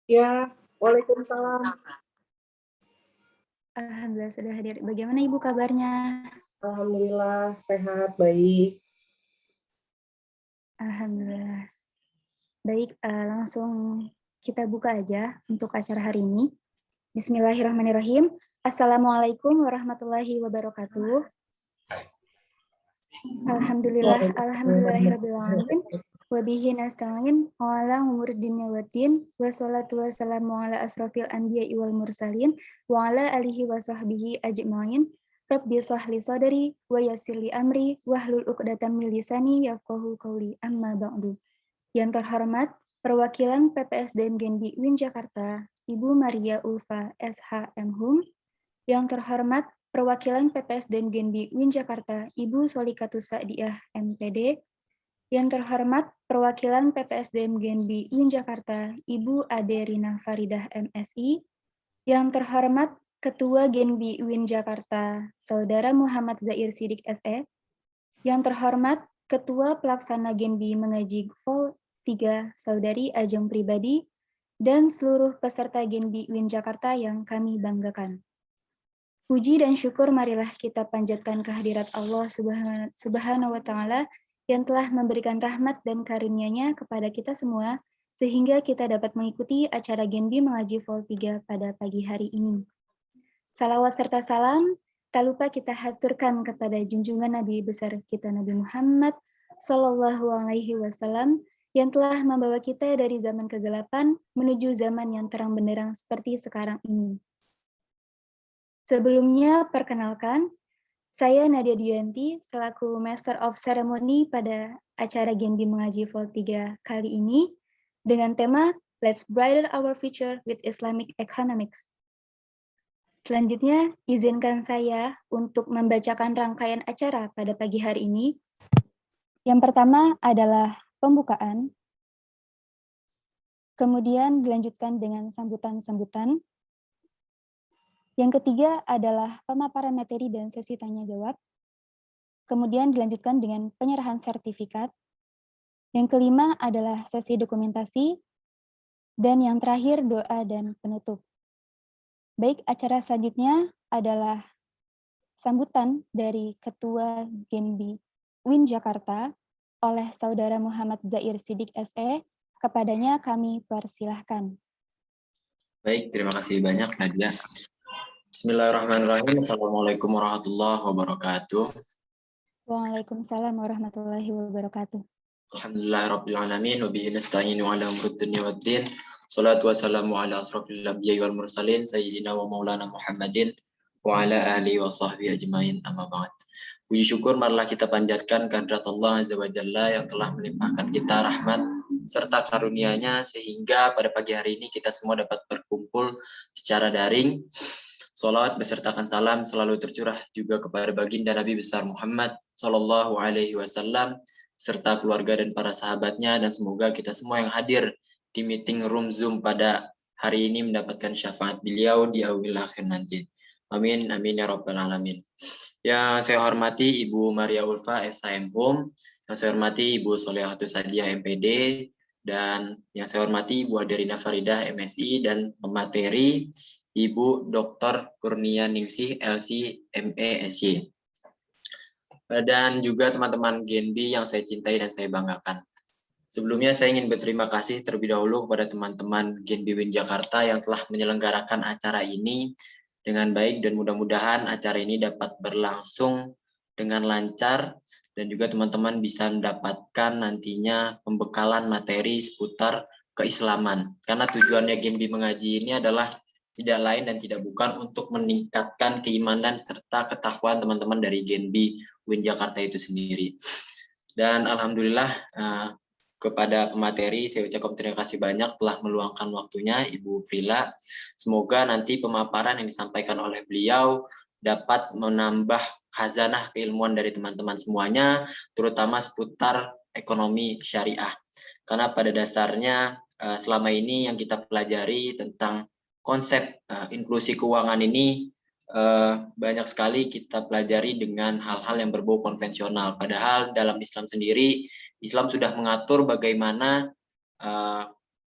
Ya, waalaikumsalam. Alhamdulillah sudah hadir. Bagaimana Ibu kabarnya? Alhamdulillah sehat, baik. Alhamdulillah. Baik, langsung kita buka aja untuk acara hari ini. Bismillahirrahmanirrahim. Assalamualaikum warahmatullahi wabarakatuh. Alhamdulillahirrabbilalamin. Wabihi nasta'in wa ala umuriddin waddin wassalatu wassalamu ala asrofil anbiya'i wal mursalin wa ala alihi wa sahbihi ajma'in. Rabbi sahli sadri wa yassirli amri wahlul 'uqdatam min lisani yafqahu qawli, amma ba'du. Yang terhormat perwakilan PPSDM Genbi UIN Jakarta, Ibu Maria Ulfa SHM Hum. Yang terhormat perwakilan PPSDM Genbi UIN Jakarta, Ibu Solikatus Sa'diah MPD. Yang terhormat perwakilan PPSDM Genbi UIN Jakarta, Ibu Ade Rina Faridah MSI. Yang terhormat Ketua Genbi UIN Jakarta, Saudara Muhammad Zair Sidik SE. Yang terhormat Ketua Pelaksana Genbi Mengaji Vol 3, Saudari Ajeng Pribadi, dan seluruh peserta Genbi UIN Jakarta yang kami banggakan. Puji dan syukur marilah kita panjatkan kehadirat Allah Subhanahu wa Ta'ala yang telah memberikan rahmat dan karunia-Nya kepada kita semua, sehingga kita dapat mengikuti acara Genbi Mengaji Vol 3 pada pagi hari ini. Salawat serta salam tak lupa kita haturkan kepada junjungan Nabi besar kita Nabi Muhammad Sallallahu Alaihi Wasallam yang telah membawa kita dari zaman kegelapan menuju zaman yang terang benderang seperti sekarang ini. Sebelumnya perkenalkan, saya Nadia Dianti selaku Master of Ceremony pada acara Genbi Mengaji Vol 3 kali ini dengan tema Let's Brighten Our Future with Islamic Economics. Selanjutnya, izinkan saya untuk membacakan rangkaian acara pada pagi hari ini. Yang pertama adalah pembukaan, kemudian dilanjutkan dengan sambutan-sambutan. Yang ketiga adalah pemaparan materi dan sesi tanya-jawab. Kemudian dilanjutkan dengan penyerahan sertifikat. Yang kelima adalah sesi dokumentasi. Dan yang terakhir doa dan penutup. Baik, acara selanjutnya adalah sambutan dari Ketua Genbi UIN Jakarta oleh Saudara Muhammad Zair Sidik SE. Kepadanya kami persilahkan. Baik, terima kasih banyak Nadia. Bismillahirrahmanirrahim. Assalamualaikum warahmatullahi wabarakatuh. Waalaikumsalam warahmatullahi wabarakatuh. Alhamdulillahirrabbilalamin. Wabihi nasta'inu ala umuri dunya waddin. Salatu wassalamu ala asrofil anbiya'i wal mursalin sayyidina wa maulana Muhammadin wa ala alihi wa sahbihi ajmain, amma ba'd. Puji syukur marilah kita panjatkan kehadirat Allah Azza wa Jalla yang telah melimpahkan kita rahmat serta karunia-Nya sehingga pada pagi hari ini kita semua dapat berkumpul secara daring. Salawat besertakan salam selalu tercurah juga kepada baginda Nabi besar Muhammad Sallallahu Alaihi Wasallam serta keluarga dan para sahabatnya, dan semoga kita semua yang hadir di meeting room Zoom pada hari ini mendapatkan syafaat beliau di awil akhir nanti. Amin, amin ya rabbal alamin. Yang saya hormati Ibu Maria Ulfa SHM Hum, yang saya hormati Ibu Solehatus Sa'diah MPD, dan yang saya hormati Ibu Aderina Faridah MSI, dan pemateri Ibu Dr. Kurnia Ningsih LC ME SY. Dan juga teman-teman Genbi yang saya cintai dan saya banggakan. Sebelumnya saya ingin berterima kasih terlebih dahulu kepada teman-teman Genbi UIN Jakarta yang telah menyelenggarakan acara ini dengan baik, dan mudah-mudahan acara ini dapat berlangsung dengan lancar dan juga teman-teman bisa mendapatkan nantinya pembekalan materi seputar keislaman. Karena tujuannya Genbi Mengaji ini adalah tidak lain dan tidak bukan untuk meningkatkan keimanan serta ketakwaan teman-teman dari Genbi UIN Jakarta itu sendiri. Dan alhamdulillah kepada pemateri saya ucapkan terima kasih banyak telah meluangkan waktunya, Ibu Prila. Semoga nanti pemaparan yang disampaikan oleh beliau dapat menambah khazanah keilmuan dari teman-teman semuanya, terutama seputar ekonomi syariah. Karena pada dasarnya selama ini yang kita pelajari tentang konsep inklusi keuangan ini banyak sekali kita pelajari dengan hal-hal yang berbau konvensional. Padahal dalam Islam sendiri, Islam sudah mengatur bagaimana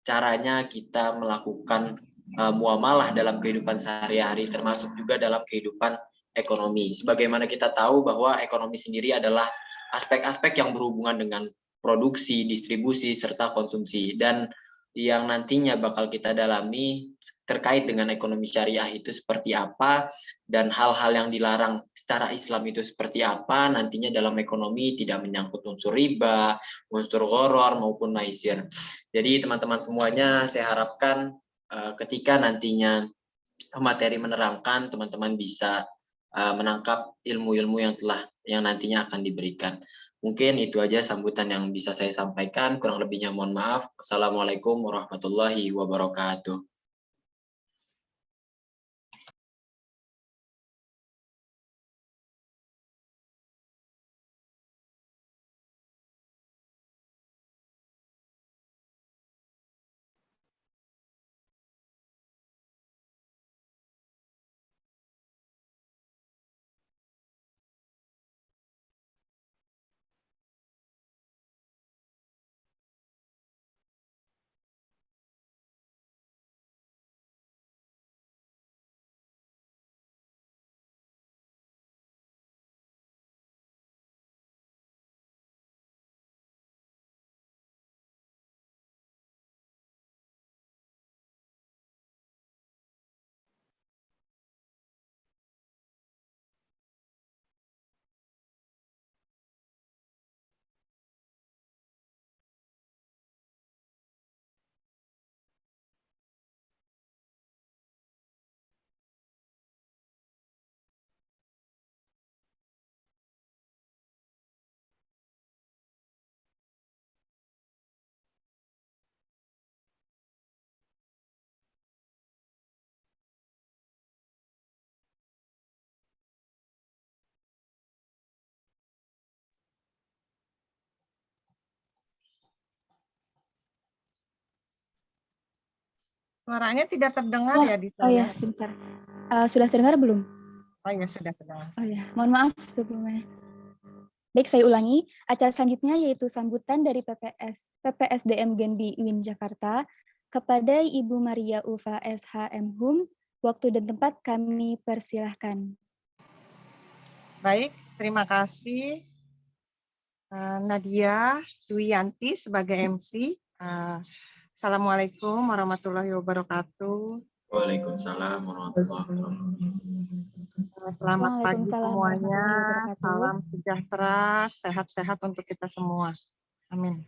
caranya kita melakukan muamalah dalam kehidupan sehari-hari, termasuk juga dalam kehidupan ekonomi. Sebagaimana kita tahu bahwa ekonomi sendiri adalah aspek-aspek yang berhubungan dengan produksi, distribusi, serta konsumsi. Dan yang nantinya bakal kita dalami terkait dengan ekonomi syariah itu seperti apa, dan hal-hal yang dilarang secara Islam itu seperti apa nantinya dalam ekonomi, tidak menyangkut unsur riba, unsur gharar maupun maisir. Jadi teman-teman semuanya, saya harapkan ketika nantinya materi menerangkan, teman-teman bisa menangkap ilmu-ilmu yang nantinya akan diberikan. Mungkin itu aja sambutan yang bisa saya sampaikan. Kurang lebihnya mohon maaf. Assalamualaikum warahmatullahi wabarakatuh. Suaranya tidak terdengar ya di Oh ya, saya. sebentar. Sudah terdengar belum? Oh ya, sudah terdengar. Oh ya, mohon maaf sebelumnya. Baik, saya ulangi. Acara selanjutnya yaitu sambutan dari PPSDM Genbi UIN Jakarta kepada Ibu Maria Ulfa SHM Hum. Waktu dan tempat kami persilahkan. Baik, terima kasih Nadia Duyanti sebagai MC. Assalamualaikum warahmatullahi wabarakatuh. Waalaikumsalam warahmatullahi wabarakatuh. Selamat pagi Waalaikumsalam semuanya. warahmatullahi wabarakatuh. Salam sejahtera, sehat-sehat untuk kita semua. Amin.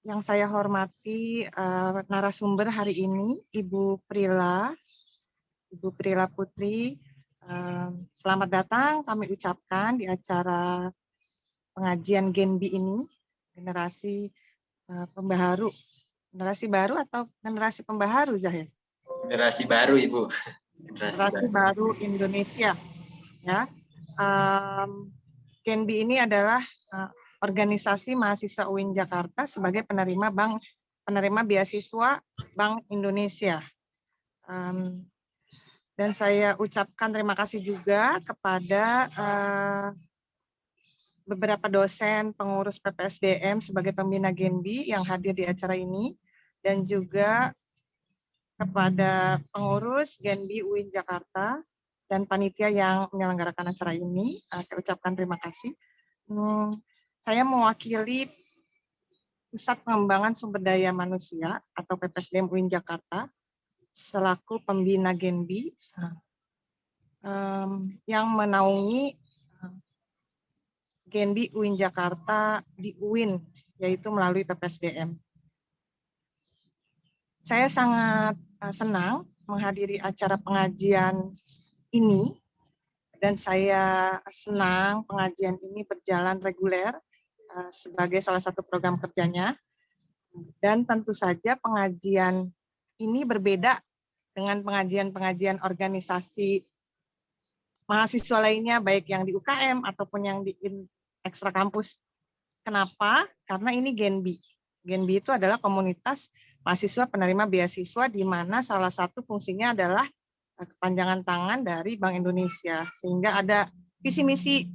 Yang saya hormati narasumber hari ini, Ibu Prila Putri. Selamat datang kami ucapkan di acara pengajian Genbi ini, generasi pembaharu. Generasi baru atau generasi pembaharu, Zahir? Generasi baru, Ibu. Generasi baru Indonesia. Ya, Genbi ini adalah organisasi mahasiswa UIN Jakarta sebagai penerima beasiswa Bank Indonesia. Dan saya ucapkan terima kasih juga kepada beberapa dosen pengurus PPSDM sebagai pembina Genbi yang hadir di acara ini, dan juga kepada pengurus Genbi UIN Jakarta dan panitia yang menyelenggarakan acara ini. Saya ucapkan terima kasih. Saya mewakili Pusat Pengembangan Sumber Daya Manusia atau PPSDM UIN Jakarta selaku pembina Genbi yang menaungi Genbi UIN Jakarta di UIN, yaitu melalui PPSDM. Saya sangat senang menghadiri acara pengajian ini, dan saya senang pengajian ini berjalan reguler sebagai salah satu program kerjanya. Dan tentu saja pengajian ini berbeda dengan pengajian-pengajian organisasi mahasiswa lainnya, baik yang di UKM ataupun yang di ekstra kampus. Kenapa? Karena ini Genbi. Genbi itu adalah komunitas mahasiswa penerima beasiswa, di mana salah satu fungsinya adalah kepanjangan tangan dari Bank Indonesia, sehingga ada visi misi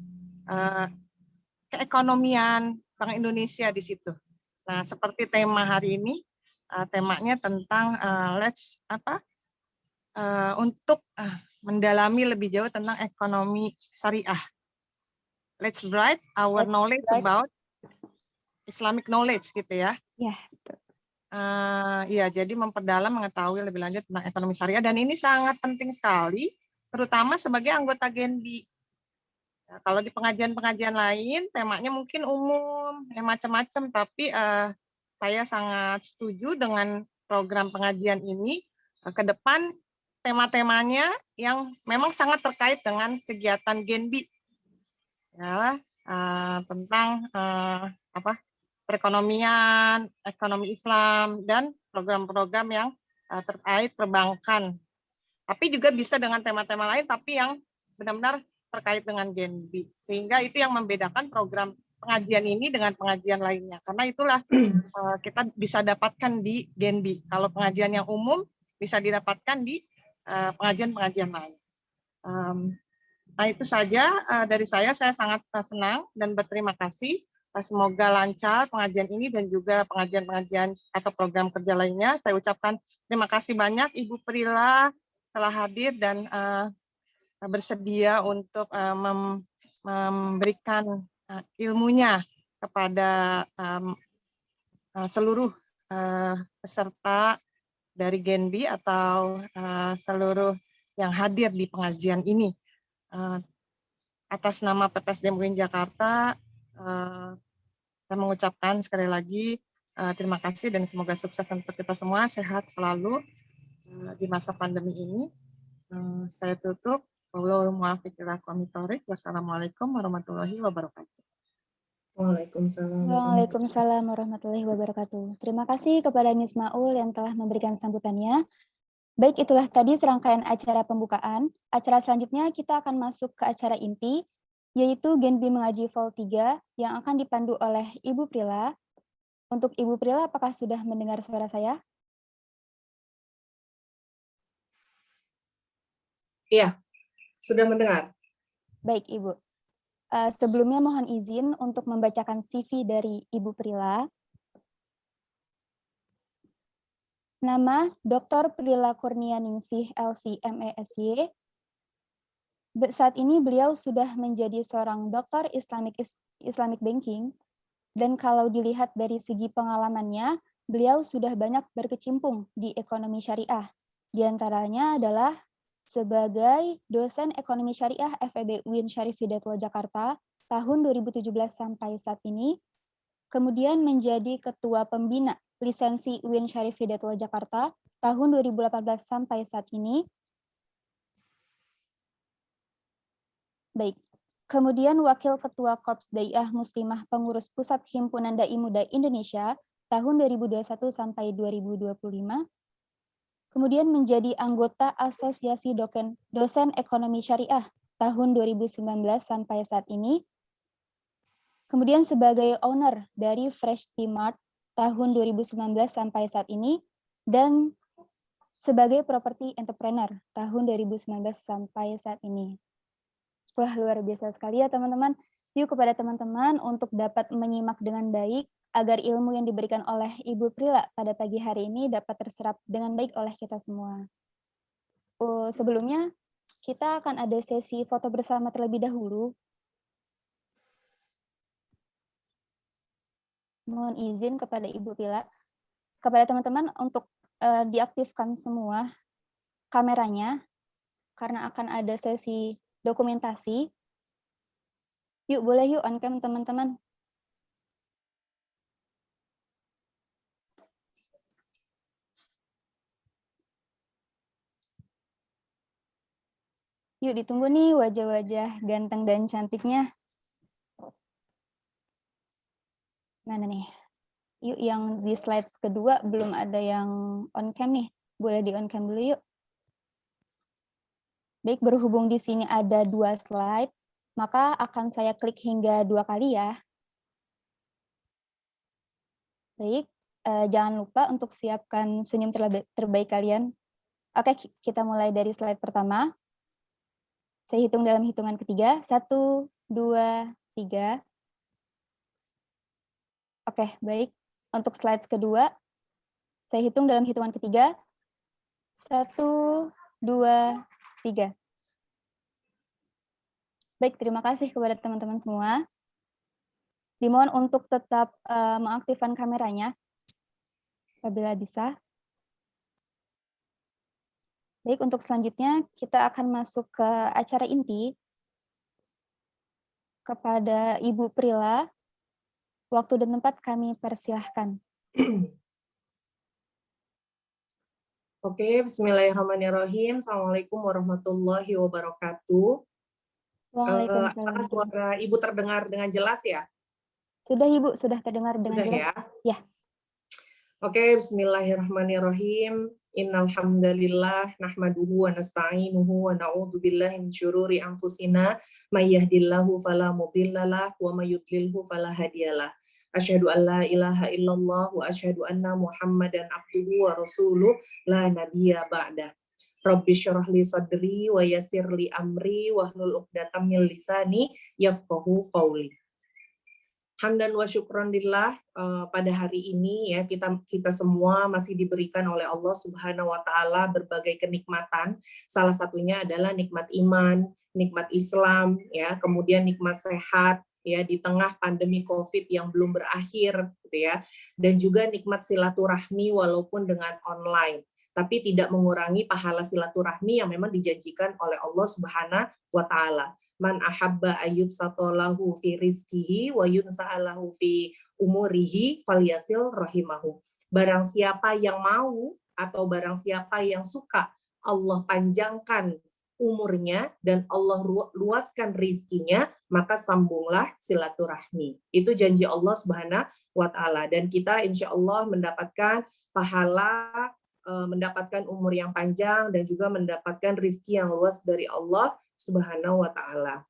keekonomian Bank Indonesia di situ. Nah, seperti tema hari ini, temanya tentang untuk mendalami lebih jauh tentang ekonomi syariah. Let's write our knowledge about Islamic knowledge gitu ya. Ya. Ya, jadi memperdalam mengetahui lebih lanjut tentang ekonomi syariah, dan ini sangat penting sekali, terutama sebagai anggota Genbi. Ya, kalau di pengajian-pengajian lain temanya mungkin umum, macam-macam, tapi saya sangat setuju dengan program pengajian ini. Ke depan tema-temanya yang memang sangat terkait dengan kegiatan Genbi, ya, tentang perekonomian, ekonomi Islam, dan program-program yang terkait perbankan. Tapi juga bisa dengan tema-tema lain, tapi yang benar-benar terkait dengan Genbi. Sehingga itu yang membedakan program pengajian ini dengan pengajian lainnya. Karena itulah kita bisa dapatkan di Genbi. Kalau pengajian yang umum bisa didapatkan di pengajian-pengajian lain. Nah, itu saja dari saya sangat senang dan berterima kasih. Semoga lancar pengajian ini dan juga pengajian-pengajian atau program kerja lainnya. Saya ucapkan terima kasih banyak Ibu Prila telah hadir dan bersedia untuk memberikan ilmunya kepada seluruh peserta dari Genbi atau seluruh yang hadir di pengajian ini. Atas nama PPSDM UIN Jakarta, saya mengucapkan sekali lagi terima kasih dan semoga sukses untuk kita semua, sehat selalu di masa pandemi ini. Saya tutup. Wassalamualaikum warahmatullahi wabarakatuh. Waalaikumsalam. Waalaikumsalam warahmatullahi wabarakatuh. Terima kasih kepada Miss Maul yang telah memberikan sambutannya. Baik, itulah tadi serangkaian acara pembukaan. Acara selanjutnya kita akan masuk ke acara inti, yaitu Genbi Mengaji Vol 3 yang akan dipandu oleh Ibu Prila. Untuk Ibu Prila, apakah sudah mendengar suara saya? Iya, sudah mendengar. Baik, Ibu. Sebelumnya mohon izin untuk membacakan CV dari Ibu Prila. Nama Dr. Prila Kurnianingsih LC MESY. Saat ini beliau sudah menjadi seorang doktor Islamic Banking, dan kalau dilihat dari segi pengalamannya, beliau sudah banyak berkecimpung di ekonomi syariah. Di antaranya adalah sebagai dosen ekonomi syariah FEB UIN Syarif Hidayatullah Jakarta tahun 2017 sampai saat ini, kemudian menjadi ketua pembina lisensi UIN Syarif Hidayatullah Jakarta tahun 2018 sampai saat ini. Baik. Kemudian Wakil Ketua Korps Daiyah Muslimah Pengurus Pusat Himpunan Dai Muda Indonesia tahun 2021 sampai 2025. Kemudian menjadi anggota Asosiasi Dosen Ekonomi Syariah tahun 2019 sampai saat ini. Kemudian sebagai owner dari Fresh Tea Mart tahun 2019 sampai saat ini, dan sebagai property entrepreneur tahun 2019 sampai saat ini. Wah, luar biasa sekali ya teman-teman. Yuk kepada teman-teman untuk dapat menyimak dengan baik agar ilmu yang diberikan oleh Ibu Prila pada pagi hari ini dapat terserap dengan baik oleh kita semua. Sebelumnya, kita akan ada sesi foto bersama terlebih dahulu. Mohon izin kepada Ibu Prila, kepada teman-teman untuk diaktifkan semua kameranya, karena akan ada sesi dokumentasi. Yuk, boleh yuk on cam teman-teman. Yuk, ditunggu nih wajah-wajah ganteng dan cantiknya. Mana nih? Yuk, yang di slides kedua belum ada yang on cam nih. Boleh di on cam dulu yuk. Baik, berhubung di sini ada 2 slides, maka akan saya klik hingga 2 kali ya. Baik, jangan lupa untuk siapkan senyum terbaik kalian. Oke, kita mulai dari slide pertama. Saya hitung dalam hitungan ketiga. 1, 2, 3. Oke, baik. Untuk slide kedua, saya hitung dalam hitungan ketiga. 1, 2, 3. Baik, terima kasih kepada teman-teman semua. Dimohon untuk tetap mengaktifkan kameranya, apabila bisa. Baik, untuk selanjutnya kita akan masuk ke acara inti. Kepada Ibu Prila, waktu dan tempat kami persilahkan. Oke, bismillahirrahmanirrahim. Assalamualaikum warahmatullahi wabarakatuh. Apakah Waalaikumsalam. suara Ibu terdengar dengan jelas ya? Sudah Ibu, sudah terdengar dengan Sudah jelas? ya? Ya. Oke, bismillahirrahmanirrahim. Innal hamdalillah nahmaduhu wa nasta'inuhu wa na'udzu billahi min syururi anfusina may yahdihillahu fala mudhillalah wa may yudlilhu fala hadiyalah. Asyhadu an la ilaha illallah wa asyhadu anna Muhammadan abduhu wa rasuluh la nabiyya ba'da. Rabbi syrah li sadri wa yassir li amri wahlul 'uqdatam min lisani yafqahu qawli. Hamdan wa syukron lillah, pada hari ini ya kita semua masih diberikan oleh Allah Subhanahu wa taala berbagai kenikmatan. Salah satunya adalah nikmat iman, nikmat Islam ya, kemudian nikmat sehat ya di tengah pandemi Covid yang belum berakhir gitu ya. Dan juga nikmat silaturahmi walaupun dengan online, tapi tidak mengurangi pahala silaturahmi yang memang dijanjikan oleh Allah Subhanahu wa taala. Man ahabba ayyub satolahu fi rizkihi wa yunsa'alahu fi umurihi falyasil rahimahu. Barang siapa yang mau atau barang siapa yang suka Allah panjangkan umurnya dan Allah luaskan rizkinya, maka sambunglah silaturahmi. Itu janji Allah Subhanahu wa taala, dan kita insya Allah mendapatkan pahala, mendapatkan umur yang panjang dan juga mendapatkan rizki yang luas dari Allah Subhanahu wa taala.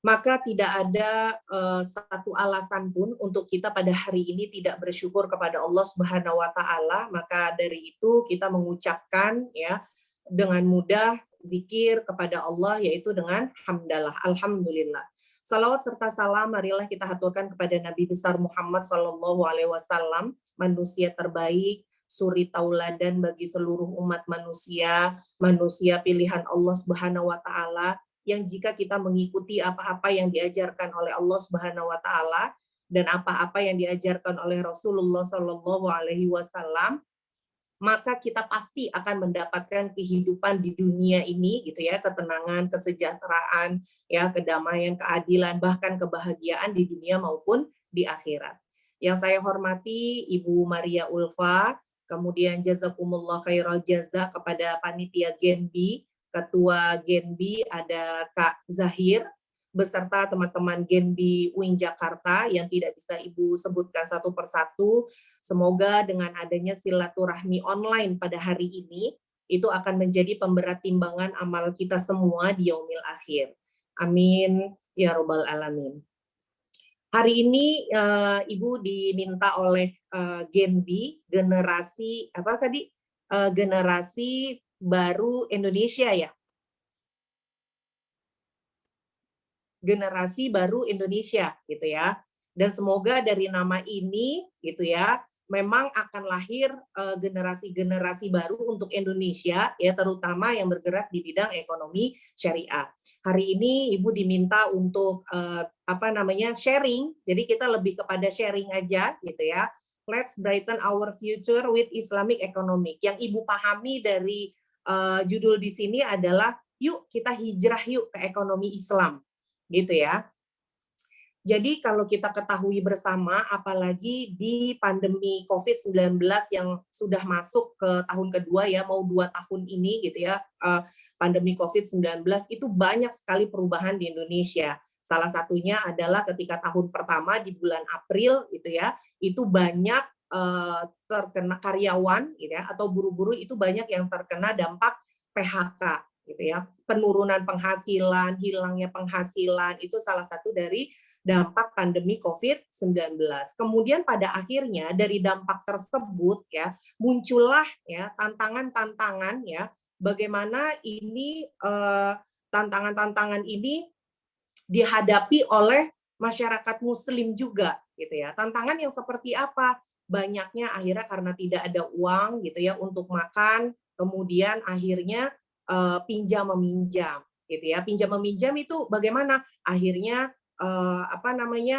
Maka tidak ada satu alasan pun untuk kita pada hari ini tidak bersyukur kepada Allah Subhanahu wa taala. Maka dari itu kita mengucapkan ya dengan mudah zikir kepada Allah, yaitu dengan hamdalah, alhamdulillah. Salawat serta salam marilah kita haturkan kepada Nabi besar Muhammad SAW, manusia terbaik, suri tauladan bagi seluruh umat manusia, manusia pilihan Allah Subhanahu wa taala, yang jika kita mengikuti apa-apa yang diajarkan oleh Allah Subhanahu wa taala dan apa-apa yang diajarkan oleh Rasulullah Shallallahu alaihi wasallam, maka kita pasti akan mendapatkan kehidupan di dunia ini gitu ya, ketenangan, kesejahteraan, ya, kedamaian, keadilan, bahkan kebahagiaan di dunia maupun di akhirat. Yang saya hormati Ibu Maria Ulfa, kemudian jazakumullah khairal jaza kepada panitia Genbi, Ketua Genbi ada Kak Zahir, beserta teman-teman Genbi UIN Jakarta yang tidak bisa Ibu sebutkan satu persatu. Semoga dengan adanya silaturahmi online pada hari ini, itu akan menjadi pemberat timbangan amal kita semua di yaumil akhir. Amin ya robbal alamin. Hari ini Ibu diminta oleh Genbi generasi apa tadi? Generasi baru Indonesia ya. Generasi baru Indonesia gitu ya. Dan semoga dari nama ini gitu ya, memang akan lahir generasi-generasi baru untuk Indonesia ya, terutama yang bergerak di bidang ekonomi syariah. Hari ini Ibu diminta untuk sharing. Jadi kita lebih kepada sharing aja gitu ya. Let's brighten our future with Islamic economic. Yang Ibu pahami dari judul di sini adalah yuk kita hijrah yuk ke ekonomi Islam gitu ya. Jadi kalau kita ketahui bersama, apalagi di pandemi COVID-19 yang sudah masuk ke tahun kedua ya, mau 2 tahun ini gitu ya, pandemi COVID-19 itu banyak sekali perubahan di Indonesia. Salah satunya adalah ketika tahun pertama di bulan April gitu ya, itu banyak terkena karyawan gitu ya, atau buruh-buruh itu banyak yang terkena dampak PHK gitu ya. Penurunan penghasilan, hilangnya penghasilan itu salah satu dari dampak pandemi COVID-19. Kemudian pada akhirnya dari dampak tersebut ya muncullah ya tantangan-tantangan ya, bagaimana ini tantangan-tantangan ini dihadapi oleh masyarakat muslim juga gitu ya. Tantangan yang seperti apa? Banyaknya akhirnya karena tidak ada uang gitu ya untuk makan, kemudian akhirnya pinjam meminjam gitu ya. Pinjam meminjam itu bagaimana? Akhirnya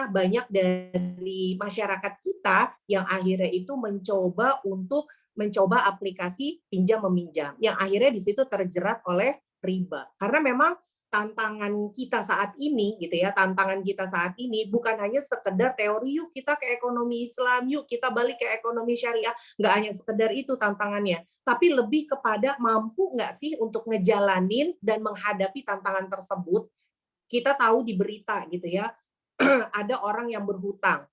banyak dari masyarakat kita yang akhirnya itu mencoba aplikasi pinjam meminjam yang akhirnya di situ terjerat oleh riba. Karena memang tantangan kita saat ini bukan hanya sekedar teori, yuk kita ke ekonomi Islam, yuk kita balik ke ekonomi syariah, nggak hanya sekedar itu tantangannya, tapi lebih kepada mampu nggak sih untuk ngejalanin dan menghadapi tantangan tersebut. Kita tahu di berita gitu ya, ada orang yang berhutang,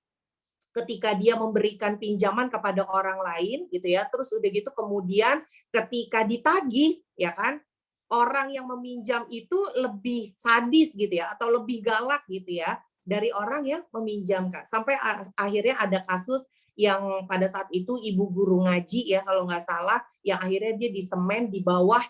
ketika dia memberikan pinjaman kepada orang lain gitu ya, terus udah gitu kemudian ketika ditagih ya kan, orang yang meminjam itu lebih sadis gitu ya, atau lebih galak gitu ya dari orang yang meminjamkan. Sampai akhirnya ada kasus yang pada saat itu ibu guru ngaji ya kalau nggak salah, yang akhirnya dia disemen di bawah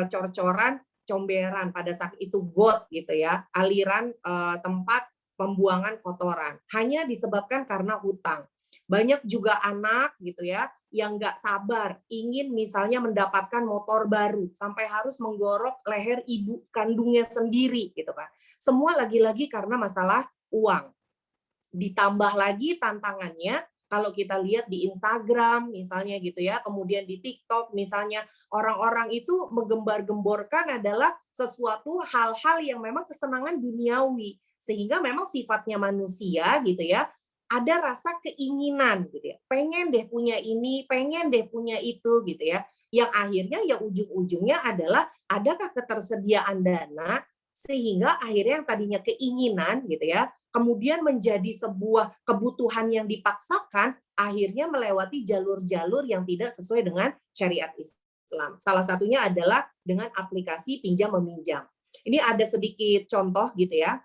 cor-coran comberan, pada saat itu got gitu ya, aliran tempat pembuangan kotoran, hanya disebabkan karena hutang. Banyak juga anak gitu ya yang nggak sabar ingin misalnya mendapatkan motor baru sampai harus menggorok leher ibu kandungnya sendiri gitu kan. Semua lagi-lagi karena masalah uang. Ditambah lagi tantangannya kalau kita lihat di Instagram misalnya gitu ya, kemudian di TikTok misalnya, orang-orang itu menggembar-gemborkan adalah sesuatu hal-hal yang memang kesenangan duniawi, sehingga memang sifatnya manusia gitu ya, ada rasa keinginan gitu ya, pengen deh punya ini, pengen deh punya itu gitu ya, yang akhirnya ya ujung-ujungnya adalah adakah ketersediaan dana sehingga akhirnya yang tadinya keinginan gitu ya, kemudian menjadi sebuah kebutuhan yang dipaksakan, akhirnya melewati jalur-jalur yang tidak sesuai dengan syariat Islam. Salah satunya adalah dengan aplikasi pinjam meminjam. Ini ada sedikit contoh gitu ya,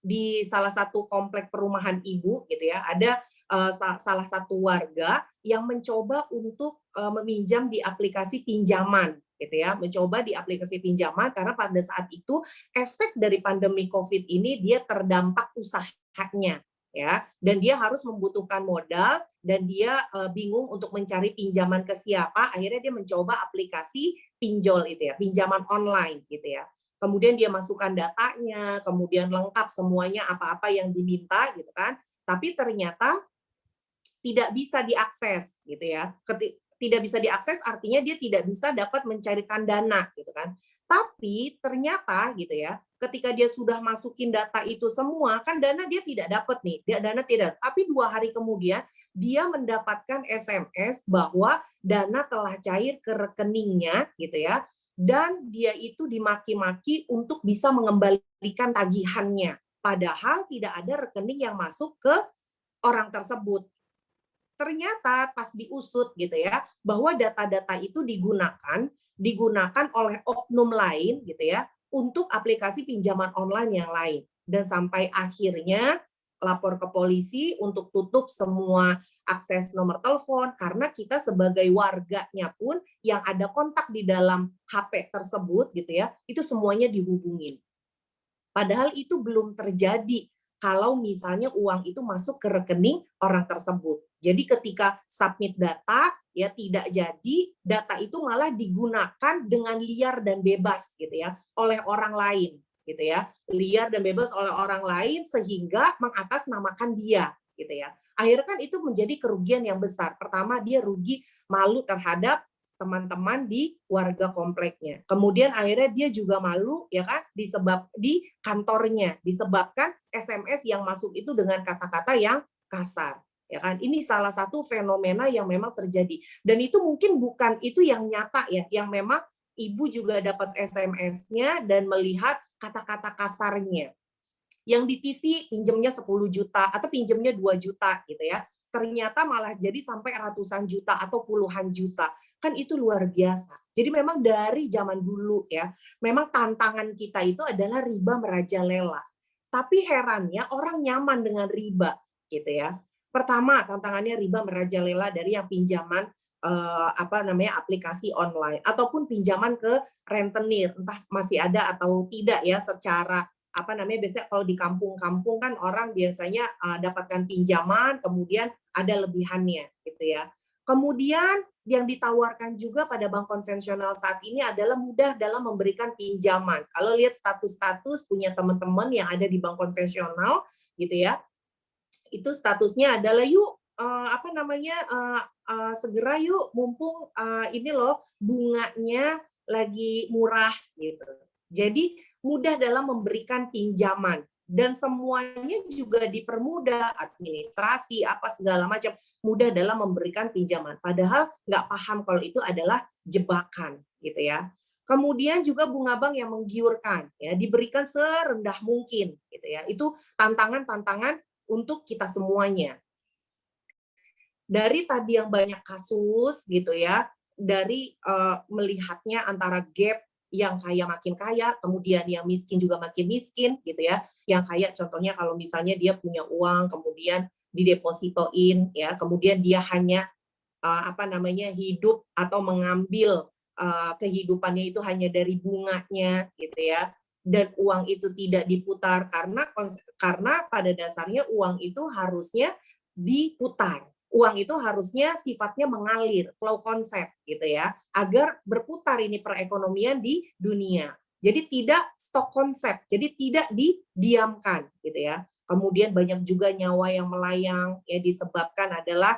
di salah satu komplek perumahan ibu gitu ya, ada salah satu warga yang mencoba untuk meminjam di aplikasi pinjaman gitu ya, mencoba di aplikasi pinjaman karena pada saat itu efek dari pandemi Covid ini dia terdampak usahanya ya, dan dia harus membutuhkan modal dan dia bingung untuk mencari pinjaman ke siapa, akhirnya dia mencoba aplikasi pinjol itu ya, pinjaman online gitu ya. Kemudian dia masukkan datanya, kemudian lengkap semuanya apa-apa yang diminta gitu kan. Tapi ternyata tidak bisa diakses gitu ya. Tidak bisa diakses artinya dia tidak bisa dapat mencarikan dana gitu kan. Tapi ternyata gitu ya, ketika dia sudah masukin data itu semua, kan dana dia tidak dapat nih, dana tidak. Tapi 2 hari kemudian dia mendapatkan SMS bahwa dana telah cair ke rekeningnya gitu ya, dan dia itu dimaki-maki untuk bisa mengembalikan tagihannya. Padahal tidak ada rekening yang masuk ke orang tersebut. Ternyata pas diusut gitu ya, bahwa data-data itu digunakan oleh oknum lain gitu ya, untuk aplikasi pinjaman online yang lain. Dan sampai akhirnya lapor ke polisi untuk tutup semua akses nomor telepon, karena kita sebagai warganya pun yang ada kontak di dalam HP tersebut gitu ya, itu semuanya dihubungin. Padahal itu belum terjadi kalau misalnya uang itu masuk ke rekening orang tersebut. Jadi ketika submit data ya tidak jadi, data itu malah digunakan dengan liar dan bebas gitu ya oleh orang lain gitu ya. Liar dan bebas oleh orang lain sehingga mengatasnamakan dia gitu ya. Akhirnya kan itu menjadi kerugian yang besar. Pertama, dia rugi malu terhadap teman-teman di warga kompleknya. Kemudian akhirnya dia juga malu ya kan di kantornya disebabkan SMS yang masuk itu dengan kata-kata yang kasar. Ya kan? Ini salah satu fenomena yang memang terjadi. Dan itu mungkin bukan itu yang nyata ya, yang memang ibu juga dapat SMS-nya dan melihat kata-kata kasarnya. Yang di TV pinjemnya 10 juta atau pinjemnya 2 juta gitu ya. Ternyata malah jadi sampai ratusan juta atau puluhan juta. Kan itu luar biasa. Jadi memang dari zaman dulu ya, memang tantangan kita itu adalah riba merajalela. Tapi herannya orang nyaman dengan riba gitu ya. Pertama, tantangannya riba merajalela dari yang pinjaman aplikasi online ataupun pinjaman ke rentenir, entah masih ada atau tidak ya secara biasanya kalau di kampung-kampung kan orang biasanya dapatkan pinjaman, kemudian ada lebihannya, gitu ya. Kemudian yang ditawarkan juga pada bank konvensional saat ini adalah mudah dalam memberikan pinjaman. Kalau lihat status-status punya teman-teman yang ada di bank konvensional, gitu ya, itu statusnya adalah yuk segera yuk mumpung ini loh bunganya lagi murah gitu. Jadi mudah dalam memberikan pinjaman dan semuanya juga dipermudah, administrasi apa segala macam mudah dalam memberikan pinjaman. Padahal nggak paham kalau itu adalah jebakan gitu ya. Kemudian juga bunga bank yang menggiurkan ya, diberikan serendah mungkin gitu ya. Itu tantangan-tantangan untuk kita semuanya. Dari tadi yang banyak kasus gitu ya, dari melihatnya antara gap yang kaya makin kaya, kemudian yang miskin juga makin miskin gitu ya. Yang kaya contohnya kalau misalnya dia punya uang kemudian didepositoin ya, kemudian dia hanya hidup atau mengambil kehidupannya itu hanya dari bunganya gitu ya. Dan uang itu tidak diputar karena pada dasarnya uang itu harusnya diputar. Uang itu harusnya sifatnya mengalir, flow konsep gitu ya, agar berputar ini perekonomian di dunia. Jadi tidak stok konsep, jadi tidak didiamkan gitu ya. Kemudian banyak juga nyawa yang melayang ya disebabkan adalah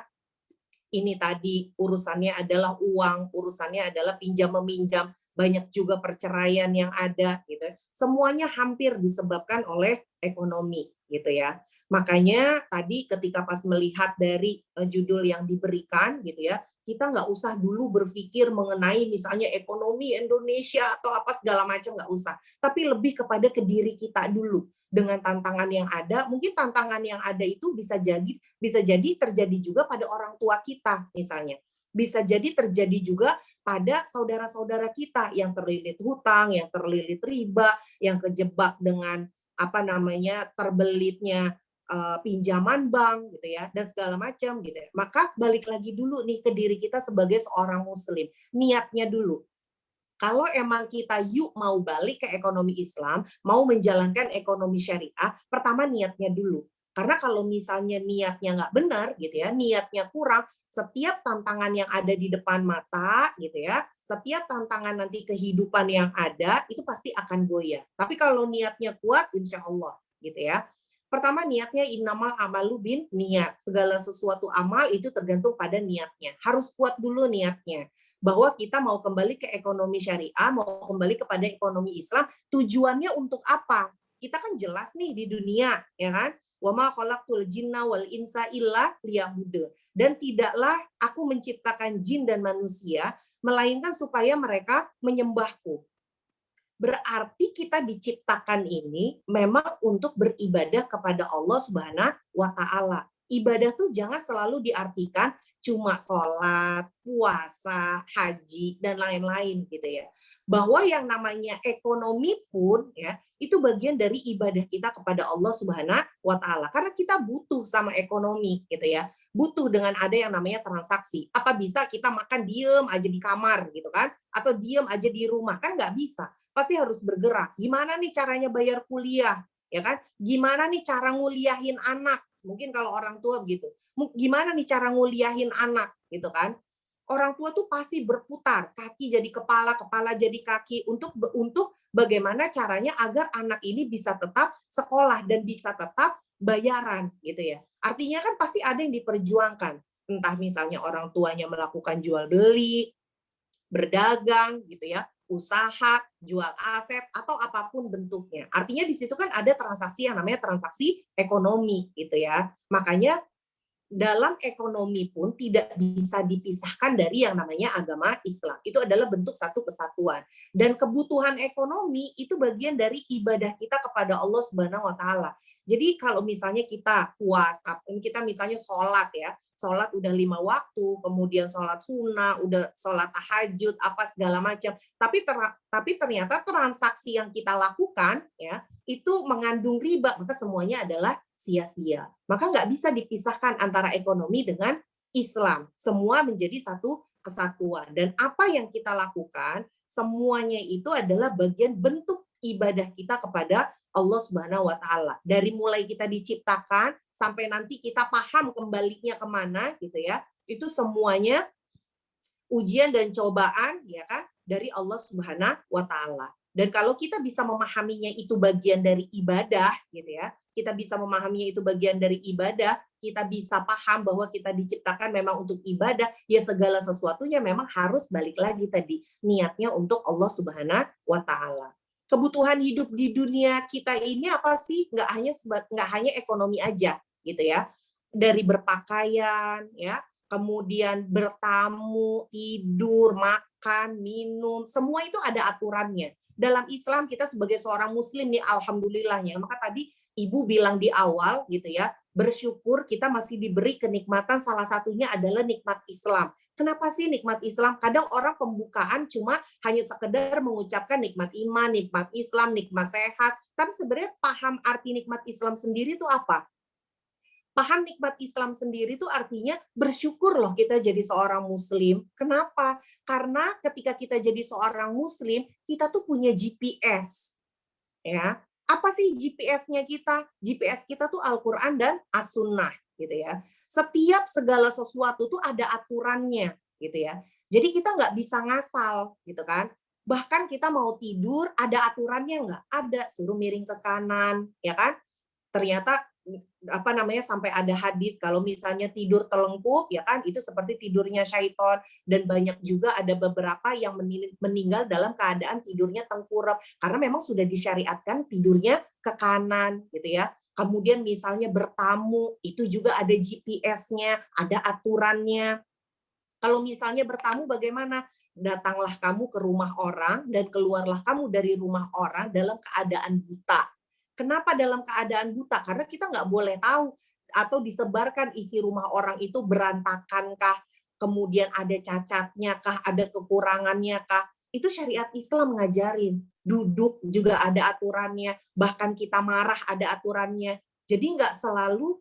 ini tadi urusannya adalah uang, urusannya adalah pinjam meminjam, banyak juga perceraian yang ada gitu. Semuanya hampir disebabkan oleh ekonomi gitu ya. Makanya tadi ketika pas melihat dari judul yang diberikan gitu ya, kita nggak usah dulu berpikir mengenai misalnya ekonomi Indonesia atau apa segala macam, nggak usah. Tapi lebih kepada ke diri kita dulu. Dengan tantangan yang ada, mungkin tantangan yang ada itu bisa jadi terjadi juga pada orang tua kita misalnya. Bisa jadi terjadi juga pada saudara-saudara kita yang terlilit hutang, yang terlilit riba, yang kejebak dengan terbelitnya pinjaman bank gitu ya, dan segala macam gitu ya. Maka balik lagi dulu nih ke diri kita sebagai seorang muslim, niatnya dulu. Kalau emang kita mau balik ke ekonomi Islam, mau menjalankan ekonomi syariah, pertama niatnya dulu. Karena kalau misalnya niatnya nggak benar gitu ya, niatnya kurang, setiap tantangan yang ada di depan mata gitu ya, setiap tantangan nanti kehidupan yang ada itu pasti akan goyah. Tapi kalau niatnya kuat, insya Allah gitu ya. Pertama niatnya innamal amalu bin niat. Segala sesuatu amal itu tergantung pada niatnya. Harus kuat dulu niatnya. Bahwa kita mau kembali ke ekonomi syariah, mau kembali kepada ekonomi Islam, tujuannya untuk apa? Kita kan jelas nih di dunia, ya kan? Wa ma khalaqtul jinna wal insa illa liya'budun. Dan tidaklah aku menciptakan jin dan manusia melainkan supaya mereka menyembahku. Berarti kita diciptakan ini memang untuk beribadah kepada Allah Subhanahu wa taala. Ibadah tuh jangan selalu diartikan cuma sholat, puasa, haji, dan lain-lain gitu ya. Bahwa yang namanya ekonomi pun ya itu bagian dari ibadah kita kepada Allah Subhanahu wa taala. Karena kita butuh sama ekonomi gitu ya. Butuh dengan ada yang namanya transaksi. Apa bisa kita makan diem aja di kamar gitu kan? Atau diem aja di rumah? Kan nggak bisa. Pasti harus bergerak. Gimana nih caranya bayar kuliah? Ya kan? Gimana nih cara nguliahin anak? Mungkin kalau orang tua begitu. Gimana nih cara nguliahin anak gitu kan? Orang tua tuh pasti berputar, kaki jadi kepala, kepala jadi kaki untuk bagaimana caranya agar anak ini bisa tetap sekolah dan bisa tetap bayaran gitu ya. Artinya kan pasti ada yang diperjuangkan. Entah misalnya orang tuanya melakukan jual beli, berdagang gitu ya, usaha, jual aset atau apapun bentuknya. Artinya di situ kan ada transaksi yang namanya transaksi ekonomi gitu ya. Makanya dalam ekonomi pun tidak bisa dipisahkan dari yang namanya agama Islam. Itu adalah bentuk satu kesatuan. Dan kebutuhan ekonomi itu bagian dari ibadah kita kepada Allah Subhanahu wa taala. Jadi kalau misalnya kita puasa, kita misalnya sholat ya, sholat udah 5 waktu, kemudian sholat sunnah, udah sholat tahajud, apa segala macam. Tapi ternyata transaksi yang kita lakukan ya itu mengandung riba, maka semuanya adalah sia-sia. Maka nggak bisa dipisahkan antara ekonomi dengan Islam. Semua menjadi satu kesatuan. Dan apa yang kita lakukan, semuanya itu adalah bagian bentuk ibadah kita kepada Allah Subhanahu wa Ta'ala. Dari mulai kita diciptakan sampai nanti kita paham kembalinya kemana gitu ya, itu semuanya ujian dan cobaan ya kan dari Allah Subhanahu wa Ta'ala. Dan kalau kita bisa memahaminya itu bagian dari ibadah gitu ya, kita bisa memahaminya itu bagian dari ibadah, kita bisa paham bahwa kita diciptakan memang untuk ibadah, ya segala sesuatunya memang harus balik lagi tadi niatnya untuk Allah Subhanahu wa Ta'ala. Kebutuhan hidup di dunia kita ini apa sih? Nggak hanya ekonomi aja gitu ya. Dari berpakaian ya, kemudian bertamu, tidur, makan, minum, semua itu ada aturannya. Dalam Islam kita sebagai seorang muslim nih alhamdulillahnya, maka tadi Ibu bilang di awal gitu ya, bersyukur kita masih diberi kenikmatan, salah satunya adalah nikmat Islam. Kenapa sih nikmat Islam? Kadang orang pembukaan cuma hanya sekedar mengucapkan nikmat iman, nikmat Islam, nikmat sehat, tapi sebenarnya paham arti nikmat Islam sendiri itu apa? Paham nikmat Islam sendiri itu artinya bersyukur loh kita jadi seorang muslim. Kenapa? Karena ketika kita jadi seorang muslim, kita tuh punya GPS. Ya. Apa sih GPS-nya kita? GPS kita tuh Al-Qur'an dan As-Sunnah gitu ya. Setiap segala sesuatu tuh ada aturannya gitu ya. Jadi kita nggak bisa ngasal gitu kan. Bahkan kita mau tidur ada aturannya nggak? Ada, suruh miring ke kanan, ya kan? Ternyata sampai ada hadis kalau misalnya tidur telengkup ya kan itu seperti tidurnya syaitan, dan banyak juga ada beberapa yang meninggal dalam keadaan tidurnya tengkurap karena memang sudah disyariatkan tidurnya ke kanan gitu ya. Kemudian misalnya bertamu itu juga ada GPS-nya, ada aturannya. Kalau misalnya bertamu bagaimana? Datanglah kamu ke rumah orang dan keluarlah kamu dari rumah orang dalam keadaan buta. Kenapa dalam keadaan buta? Karena kita nggak boleh tahu atau disebarkan isi rumah orang itu berantakan kah, kemudian ada cacatnya kah, ada kekurangannya kah. Itu syariat Islam ngajarin. Duduk juga ada aturannya, bahkan kita marah ada aturannya. Jadi nggak selalu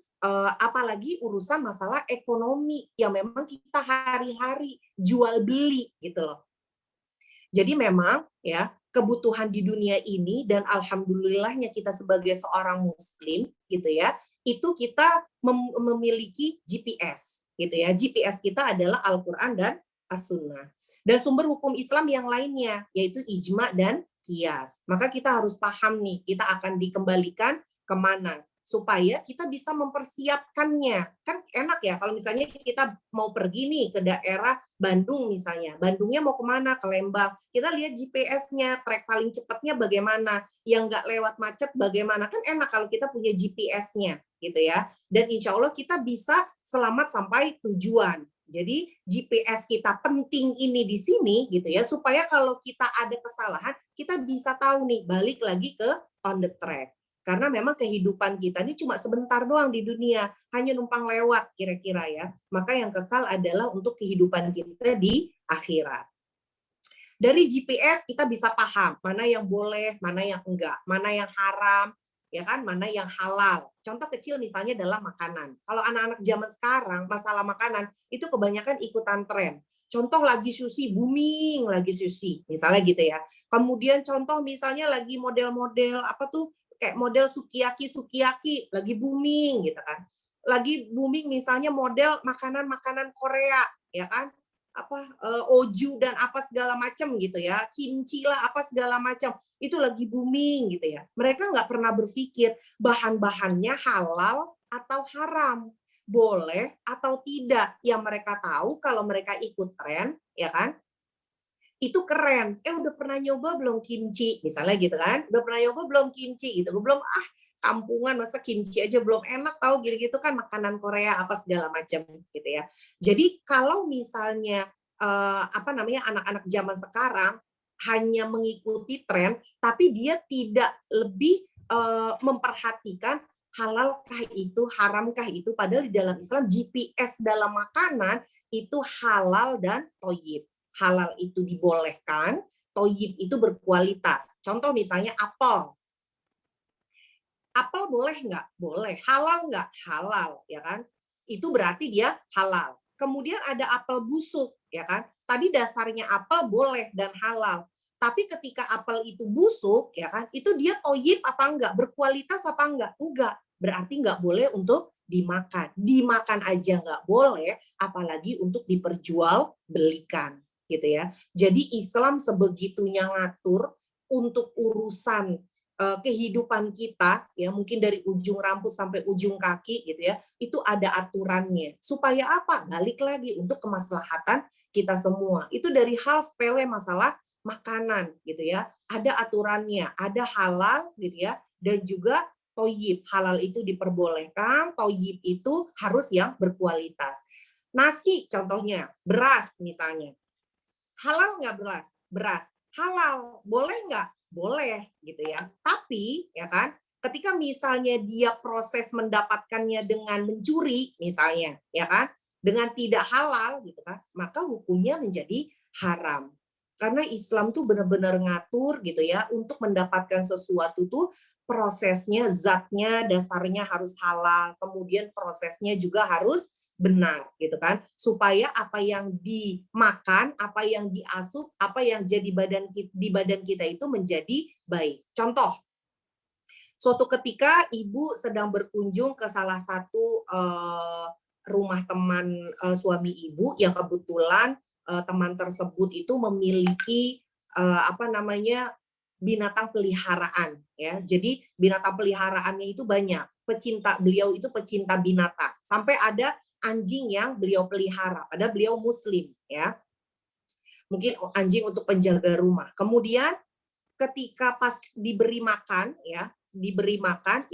apalagi urusan masalah ekonomi yang memang kita hari-hari jual beli gitu loh. Jadi memang ya kebutuhan di dunia ini dan alhamdulillahnya kita sebagai seorang muslim gitu ya, itu kita memiliki GPS gitu ya. GPS kita adalah Al-Qur'an dan As-Sunnah. Dan sumber hukum Islam yang lainnya yaitu ijma dan qiyas. Maka kita harus paham nih, kita akan dikembalikan kemana supaya kita bisa mempersiapkannya. Kan enak ya kalau misalnya kita mau pergi nih ke daerah Bandung misalnya. Bandungnya mau kemana? Ke Lembang. Kita lihat GPS-nya, trek paling cepatnya bagaimana. Yang nggak lewat macet bagaimana. Kan enak kalau kita punya GPS-nya gitu ya. Dan insya Allah kita bisa selamat sampai tujuan. Jadi GPS kita penting ini di sini gitu ya, supaya kalau kita ada kesalahan, kita bisa tahu nih, balik lagi ke on the track. Karena memang kehidupan kita ini cuma sebentar doang di dunia, hanya numpang lewat kira-kira ya. Maka yang kekal adalah untuk kehidupan kita di akhirat. Dari GPS kita bisa paham mana yang boleh, mana yang enggak, mana yang haram, ya kan, mana yang halal. Contoh kecil misalnya dalam makanan. Kalau anak-anak zaman sekarang masalah makanan itu kebanyakan ikutan tren. Contoh lagi sushi, booming lagi sushi, misalnya gitu ya. Kemudian contoh misalnya lagi model-model apa tuh, kayak model sukiyaki lagi booming gitu kan. Lagi booming misalnya model makanan-makanan Korea ya kan. Oju dan apa segala macam gitu ya. Kimchi lah apa segala macam. Itu lagi booming gitu ya. Mereka nggak pernah berpikir bahan-bahannya halal atau haram. Boleh atau tidak. Yang mereka tahu kalau mereka ikut tren ya kan. Itu keren. Udah pernah nyoba belum kimchi? Misalnya gitu kan. Udah pernah nyoba belum kimchi gitu. Belum, kampungan masa kimchi aja belum enak tahu gitu-gitu kan makanan Korea apa segala macam gitu ya. Jadi kalau misalnya anak-anak zaman sekarang hanya mengikuti tren tapi dia tidak lebih memperhatikan halalkah itu, haramkah itu, padahal di dalam Islam GPS dalam makanan itu halal dan thayyib. Halal itu dibolehkan, thayyib itu berkualitas. Contoh misalnya apel. Apel boleh nggak? Boleh. Halal nggak? Halal, ya kan? Itu berarti dia halal. Kemudian ada apel busuk, ya kan? Tadi dasarnya apel boleh dan halal. Tapi ketika apel itu busuk, ya kan, itu dia toyib apa enggak, berkualitas apa enggak? Enggak. Berarti enggak boleh untuk dimakan. Dimakan aja enggak boleh, apalagi untuk diperjualbelikan, gitu ya. Jadi Islam sebegitunya ngatur untuk urusan kehidupan kita, ya mungkin dari ujung rambut sampai ujung kaki, gitu ya. Itu ada aturannya. Supaya apa? Balik lagi untuk kemaslahatan kita semua. Itu dari hal sepele masalah makanan gitu ya, ada aturannya, ada halal gitu ya, dan juga toyib. Halal itu diperbolehkan, toyib itu harus yang berkualitas. Nasi contohnya, beras misalnya, halal nggak beras? Beras halal, boleh nggak? Boleh gitu ya. Tapi ya kan, ketika misalnya dia proses mendapatkannya dengan mencuri misalnya, ya kan, dengan tidak halal gitu kan, maka hukumnya menjadi haram. Karena Islam tuh benar-benar ngatur gitu ya, untuk mendapatkan sesuatu tuh prosesnya, zatnya, dasarnya harus halal, kemudian prosesnya juga harus benar gitu kan, supaya apa yang dimakan, apa yang diasup, apa yang jadi di badan kita itu menjadi baik. Contoh, suatu ketika ibu sedang berkunjung ke salah satu rumah teman suami ibu yang kebetulan teman tersebut itu memiliki binatang peliharaan ya. Jadi binatang peliharaannya itu banyak. Beliau itu pecinta binatang. Sampai ada anjing yang beliau pelihara, padahal beliau muslim ya. Mungkin anjing untuk penjaga rumah. Kemudian ketika pas diberi makan ya, diberi makan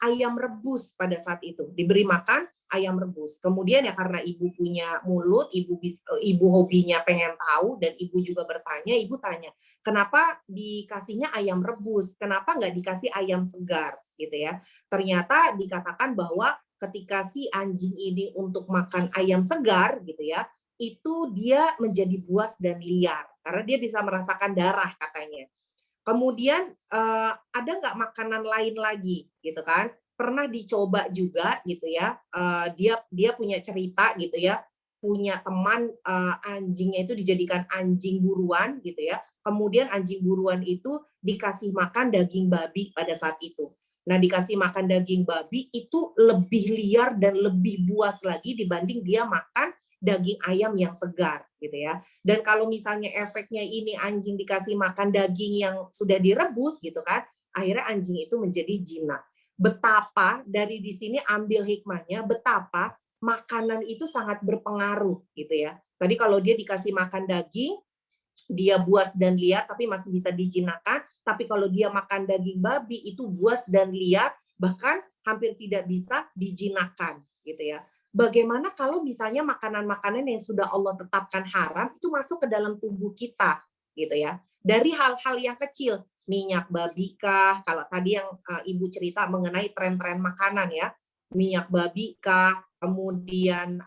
ayam rebus pada saat itu. Diberi makan ayam rebus. Kemudian ya karena ibu punya mulut, ibu hobinya pengen tahu dan ibu juga bertanya, ibu tanya, kenapa dikasihnya ayam rebus? Kenapa nggak dikasih ayam segar gitu ya? Ternyata dikatakan bahwa ketika si anjing ini untuk makan ayam segar gitu ya, itu dia menjadi buas dan liar karena dia bisa merasakan darah katanya. Kemudian ada nggak makanan lain lagi gitu kan? Pernah dicoba juga gitu ya. Dia punya cerita gitu ya. Punya teman anjingnya itu dijadikan anjing buruan gitu ya. Kemudian anjing buruan itu dikasih makan daging babi pada saat itu. Nah, dikasih makan daging babi itu lebih liar dan lebih buas lagi dibanding dia makan daging ayam yang segar gitu ya. Dan kalau misalnya efeknya ini anjing dikasih makan daging yang sudah direbus gitu kan, akhirnya anjing itu menjadi jinak. Betapa dari di sini ambil hikmahnya, betapa makanan itu sangat berpengaruh gitu ya. Tadi kalau dia dikasih makan daging, dia buas dan liar tapi masih bisa dijinakkan, tapi kalau dia makan daging babi itu buas dan liar, bahkan hampir tidak bisa dijinakkan gitu ya. Bagaimana kalau misalnya makanan-makanan yang sudah Allah tetapkan haram itu masuk ke dalam tubuh kita gitu ya. Dari hal-hal yang kecil, minyak babi kah, kalau tadi yang Ibu cerita mengenai tren-tren makanan ya, minyak babi kah, kemudian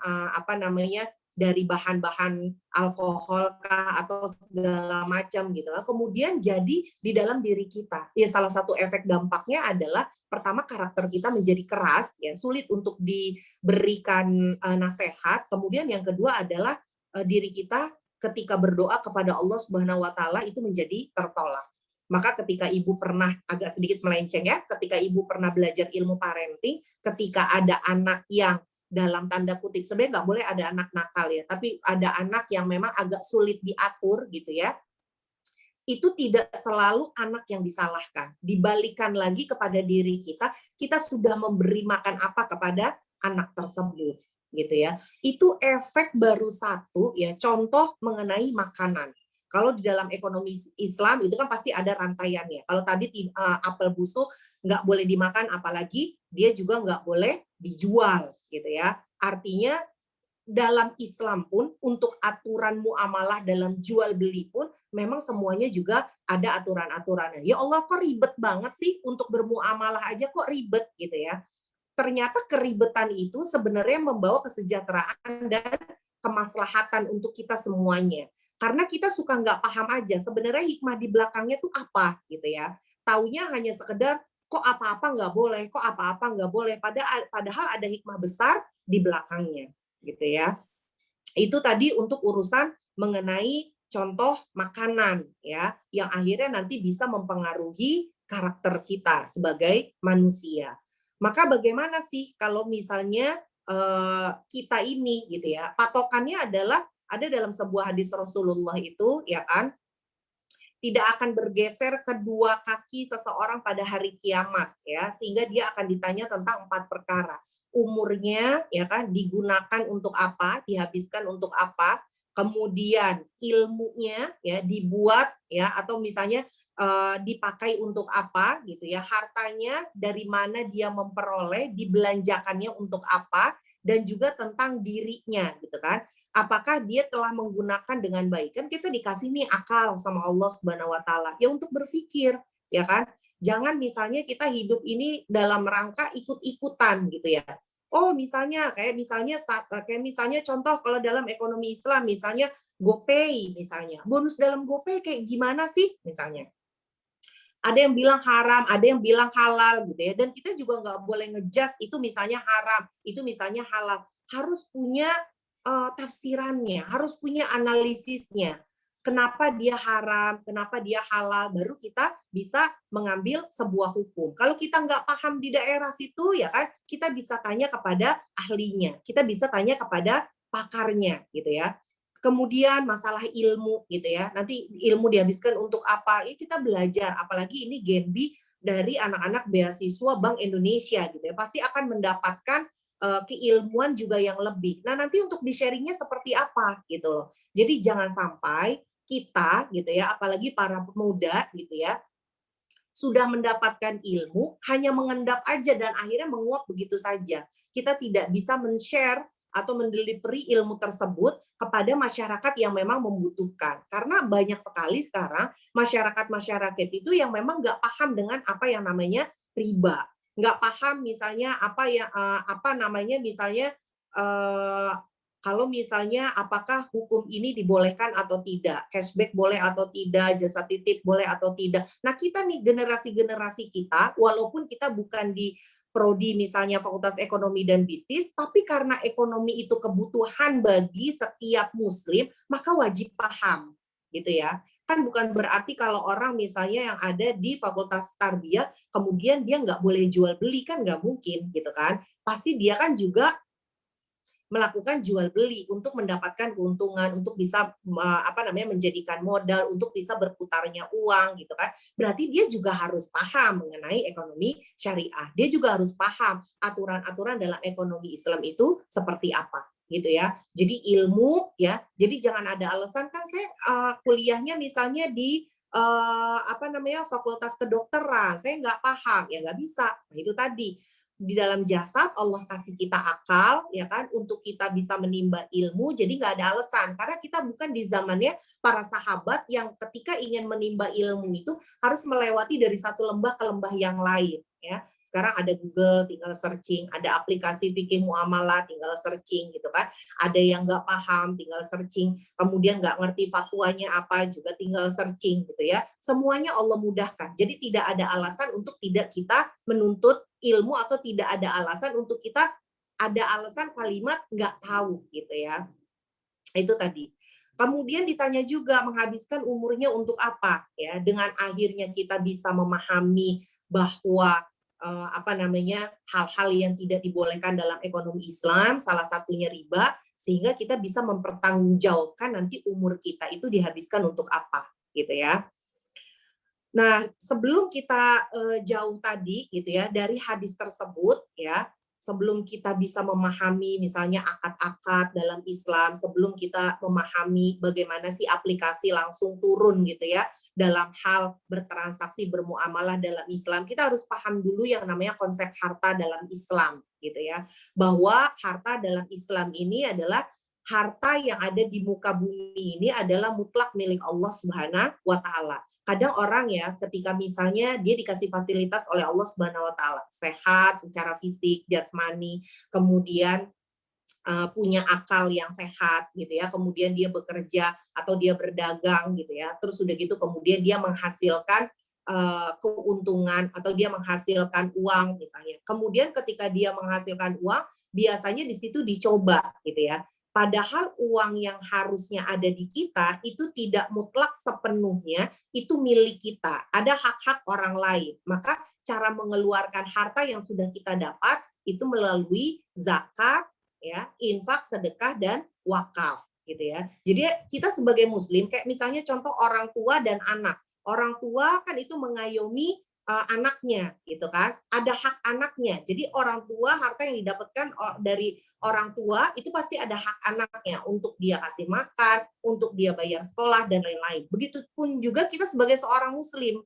dari bahan-bahan alkohol kah atau segala macam gitu. Kemudian jadi di dalam diri kita. Ya salah satu efek dampaknya adalah pertama karakter kita menjadi keras ya, sulit untuk diberikan nasihat. Kemudian yang kedua adalah diri kita ketika berdoa kepada Allah Subhanahu wa taala itu menjadi tertolak. Maka ketika ibu pernah agak sedikit melenceng ya, ketika ibu pernah belajar ilmu parenting, ketika ada anak yang dalam tanda kutip sebenarnya nggak boleh ada anak nakal ya, tapi ada anak yang memang agak sulit diatur gitu ya, itu tidak selalu anak yang disalahkan. Dibalikan lagi kepada diri kita, kita sudah memberi makan apa kepada anak tersebut gitu ya. Itu efek baru satu ya, contoh mengenai makanan. Kalau di dalam ekonomi Islam itu kan pasti ada rantaiannya. Kalau tadi apel busuk nggak boleh dimakan, apalagi dia juga nggak boleh dijual gitu ya. Artinya dalam Islam pun untuk aturan muamalah dalam jual beli pun memang semuanya juga ada aturan-aturannya. Ya Allah, kok ribet banget sih untuk bermuamalah aja kok ribet gitu ya. Ternyata keribetan itu sebenarnya membawa kesejahteraan dan kemaslahatan untuk kita semuanya. Karena kita suka nggak paham aja sebenarnya hikmah di belakangnya tuh apa gitu ya. Taunya hanya sekedar kok apa-apa nggak boleh, kok apa-apa nggak boleh. Padahal ada hikmah besar di belakangnya gitu ya. Itu tadi untuk urusan mengenai contoh makanan ya, yang akhirnya nanti bisa mempengaruhi karakter kita sebagai manusia. Maka bagaimana sih kalau misalnya kita ini gitu ya, patokannya adalah ada dalam sebuah hadis Rasulullah itu ya kan, tidak akan bergeser kedua kaki seseorang pada hari kiamat ya, sehingga dia akan ditanya tentang 4 perkara. Umurnya ya kan digunakan untuk apa, dihabiskan untuk apa, kemudian ilmunya ya dibuat ya atau misalnya dipakai untuk apa gitu ya, hartanya dari mana dia memperoleh, dibelanjakannya untuk apa, dan juga tentang dirinya gitu kan. Apakah dia telah menggunakan dengan baik? Kan kita dikasih nih akal sama Allah Subhanahu wa taala ya untuk berpikir, ya kan? Jangan misalnya kita hidup ini dalam rangka ikut-ikutan gitu ya. Oh, misalnya kayak misalnya contoh kalau dalam ekonomi Islam misalnya GoPay misalnya. Bonus dalam GoPay kayak gimana sih misalnya? Ada yang bilang haram, ada yang bilang halal gitu ya. Dan kita juga nggak boleh ngejudge itu misalnya haram, itu misalnya halal. Harus punya tafsirannya, harus punya analisisnya. Kenapa dia haram, kenapa dia halal, baru kita bisa mengambil sebuah hukum. Kalau kita nggak paham di daerah situ, ya kan, kita bisa tanya kepada ahlinya, kita bisa tanya kepada pakarnya, gitu ya. Kemudian masalah ilmu, gitu ya. Nanti ilmu dihabiskan untuk apa? Ya kita belajar, apalagi ini Genbi dari anak-anak beasiswa Bank Indonesia, gitu ya. Pasti akan mendapatkan keilmuan juga yang lebih. Nah, nanti untuk di-sharing-nya seperti apa gitu loh. Jadi jangan sampai kita gitu ya, apalagi para pemuda gitu ya, sudah mendapatkan ilmu hanya mengendap aja dan akhirnya menguap begitu saja. Kita tidak bisa men-share atau mendelivery ilmu tersebut kepada masyarakat yang memang membutuhkan. Karena banyak sekali sekarang masyarakat-masyarakat itu yang memang nggak paham dengan apa yang namanya riba, nggak paham misalnya misalnya kalau misalnya apakah hukum ini dibolehkan atau tidak, cashback boleh atau tidak, jasa titip boleh atau tidak. Nah kita nih generasi-generasi kita, walaupun kita bukan di prodi misalnya Fakultas Ekonomi dan Bisnis, tapi karena ekonomi itu kebutuhan bagi setiap muslim, maka wajib paham gitu ya. Kan bukan berarti kalau orang misalnya yang ada di Fakultas Tarbiyah, kemudian dia nggak boleh jual beli, kan nggak mungkin gitu kan. Pasti dia kan juga melakukan jual beli untuk mendapatkan keuntungan, untuk bisa menjadikan modal, untuk bisa berputarnya uang gitu kan. Berarti dia juga harus paham mengenai ekonomi syariah. Dia juga harus paham aturan-aturan dalam ekonomi Islam itu seperti apa gitu ya. Jadi ilmu ya. Jadi jangan ada alasan kan saya kuliahnya misalnya di fakultas kedokteran, saya nggak paham, ya nggak bisa. Nah itu tadi di dalam jasad Allah kasih kita akal ya kan untuk kita bisa menimba ilmu, jadi nggak ada alasan karena kita bukan di zamannya para sahabat yang ketika ingin menimba ilmu itu harus melewati dari satu lembah ke lembah yang lain ya. Sekarang ada Google, tinggal searching, ada aplikasi fikih muamalah, tinggal searching gitu kan. Ada yang nggak paham, tinggal searching, kemudian nggak ngerti fatwanya apa juga tinggal searching gitu ya. Semuanya Allah mudahkan. Jadi tidak ada alasan untuk tidak kita menuntut ilmu atau tidak ada alasan untuk kita ada alasan kalimat nggak tahu gitu ya. Itu tadi. Kemudian ditanya juga menghabiskan umurnya untuk apa ya, dengan akhirnya kita bisa memahami bahwa hal-hal yang tidak dibolehkan dalam ekonomi Islam, salah satunya riba, sehingga kita bisa mempertanggungjawabkan nanti umur kita itu dihabiskan untuk apa gitu ya. Nah, sebelum kita jauh tadi gitu ya dari hadis tersebut ya, sebelum kita bisa memahami misalnya akad-akad dalam Islam, sebelum kita memahami bagaimana sih aplikasi langsung turun gitu ya dalam hal bertransaksi bermuamalah dalam Islam, kita harus paham dulu yang namanya konsep harta dalam Islam gitu ya. Bahwa harta dalam Islam ini adalah harta yang ada di muka bumi ini adalah mutlak milik Allah Subhanahu wa taala. Kadang orang ya ketika misalnya dia dikasih fasilitas oleh Allah Subhanahu wa taala, sehat secara fisik, jasmani, kemudian punya akal yang sehat gitu ya, kemudian dia bekerja atau dia berdagang gitu ya, terus udah gitu kemudian dia menghasilkan keuntungan atau dia menghasilkan uang misalnya. Kemudian ketika dia menghasilkan uang, biasanya di situ dicoba gitu ya. Padahal uang yang harusnya ada di kita itu tidak mutlak sepenuhnya itu milik kita. Ada hak-hak orang lain. Maka cara mengeluarkan harta yang sudah kita dapat itu melalui zakat, ya, infak, sedekah, dan wakaf, gitu ya. Jadi kita sebagai muslim, kayak misalnya contoh orang tua dan anak. Orang tua kan itu mengayomi anaknya, gitu kan. Ada hak anaknya. Jadi orang tua, harta yang didapatkan dari orang tua itu pasti ada hak anaknya untuk dia kasih makan, untuk dia bayar sekolah dan lain-lain. Begitupun juga kita sebagai seorang muslim.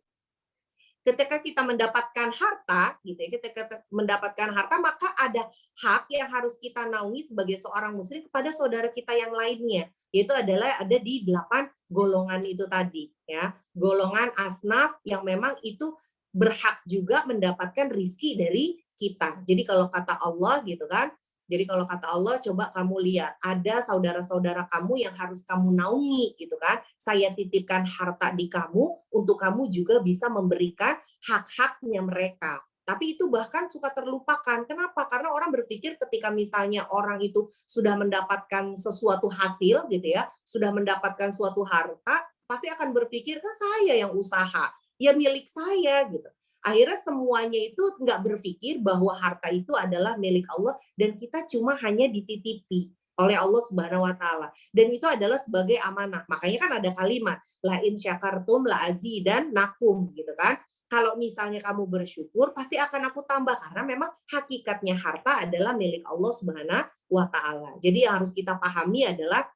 Ketika kita mendapatkan harta, gitu ya, ketika mendapatkan harta, maka ada hak yang harus kita naungi sebagai seorang muslim kepada saudara kita yang lainnya, yaitu adalah ada di 8 golongan itu tadi, ya. Golongan asnaf yang memang itu berhak juga mendapatkan rizki dari kita. Jadi kalau kata Allah gitu kan, jadi kalau kata Allah, coba kamu lihat, ada saudara-saudara kamu yang harus kamu naungi, gitu kan. Saya titipkan harta di kamu, untuk kamu juga bisa memberikan hak-haknya mereka. Tapi itu bahkan suka terlupakan. Kenapa? Karena orang berpikir ketika misalnya orang itu sudah mendapatkan sesuatu hasil, gitu ya, sudah mendapatkan suatu harta, pasti akan berpikir, kan saya yang usaha, ya milik saya, gitu. Akhirnya semuanya itu nggak berpikir bahwa harta itu adalah milik Allah dan kita cuma hanya dititipi oleh Allah Subhanahu wa taala. Dan itu adalah sebagai amanah. Makanya kan ada kalimat la in syakartum la azidannakum, gitu kan. Kalau misalnya kamu bersyukur, pasti akan aku tambah karena memang hakikatnya harta adalah milik Allah Subhanahu wa taala. Jadi yang harus kita pahami adalah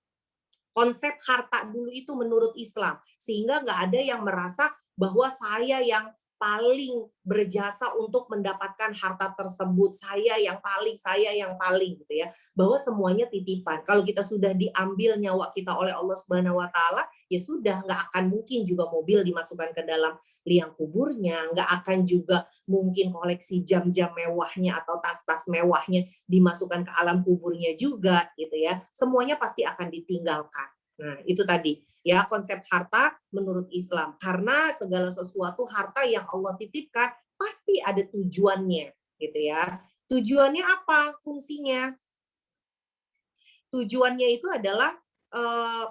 konsep harta dulu itu menurut Islam, sehingga nggak ada yang merasa bahwa saya yang paling berjasa untuk mendapatkan harta tersebut, saya yang paling gitu ya, bahwa semuanya titipan. Kalau kita sudah diambil nyawa kita oleh Allah Subhanahu wa taala, ya sudah, nggak akan mungkin juga mobil dimasukkan ke dalam liang kuburnya, nggak akan juga mungkin koleksi jam-jam mewahnya atau tas-tas mewahnya dimasukkan ke alam kuburnya juga, gitu ya. Semuanya pasti akan ditinggalkan. Nah, itu tadi ya konsep harta menurut Islam. Karena segala sesuatu harta yang Allah titipkan pasti ada tujuannya, gitu ya. Tujuannya apa? Fungsinya. Tujuannya itu adalah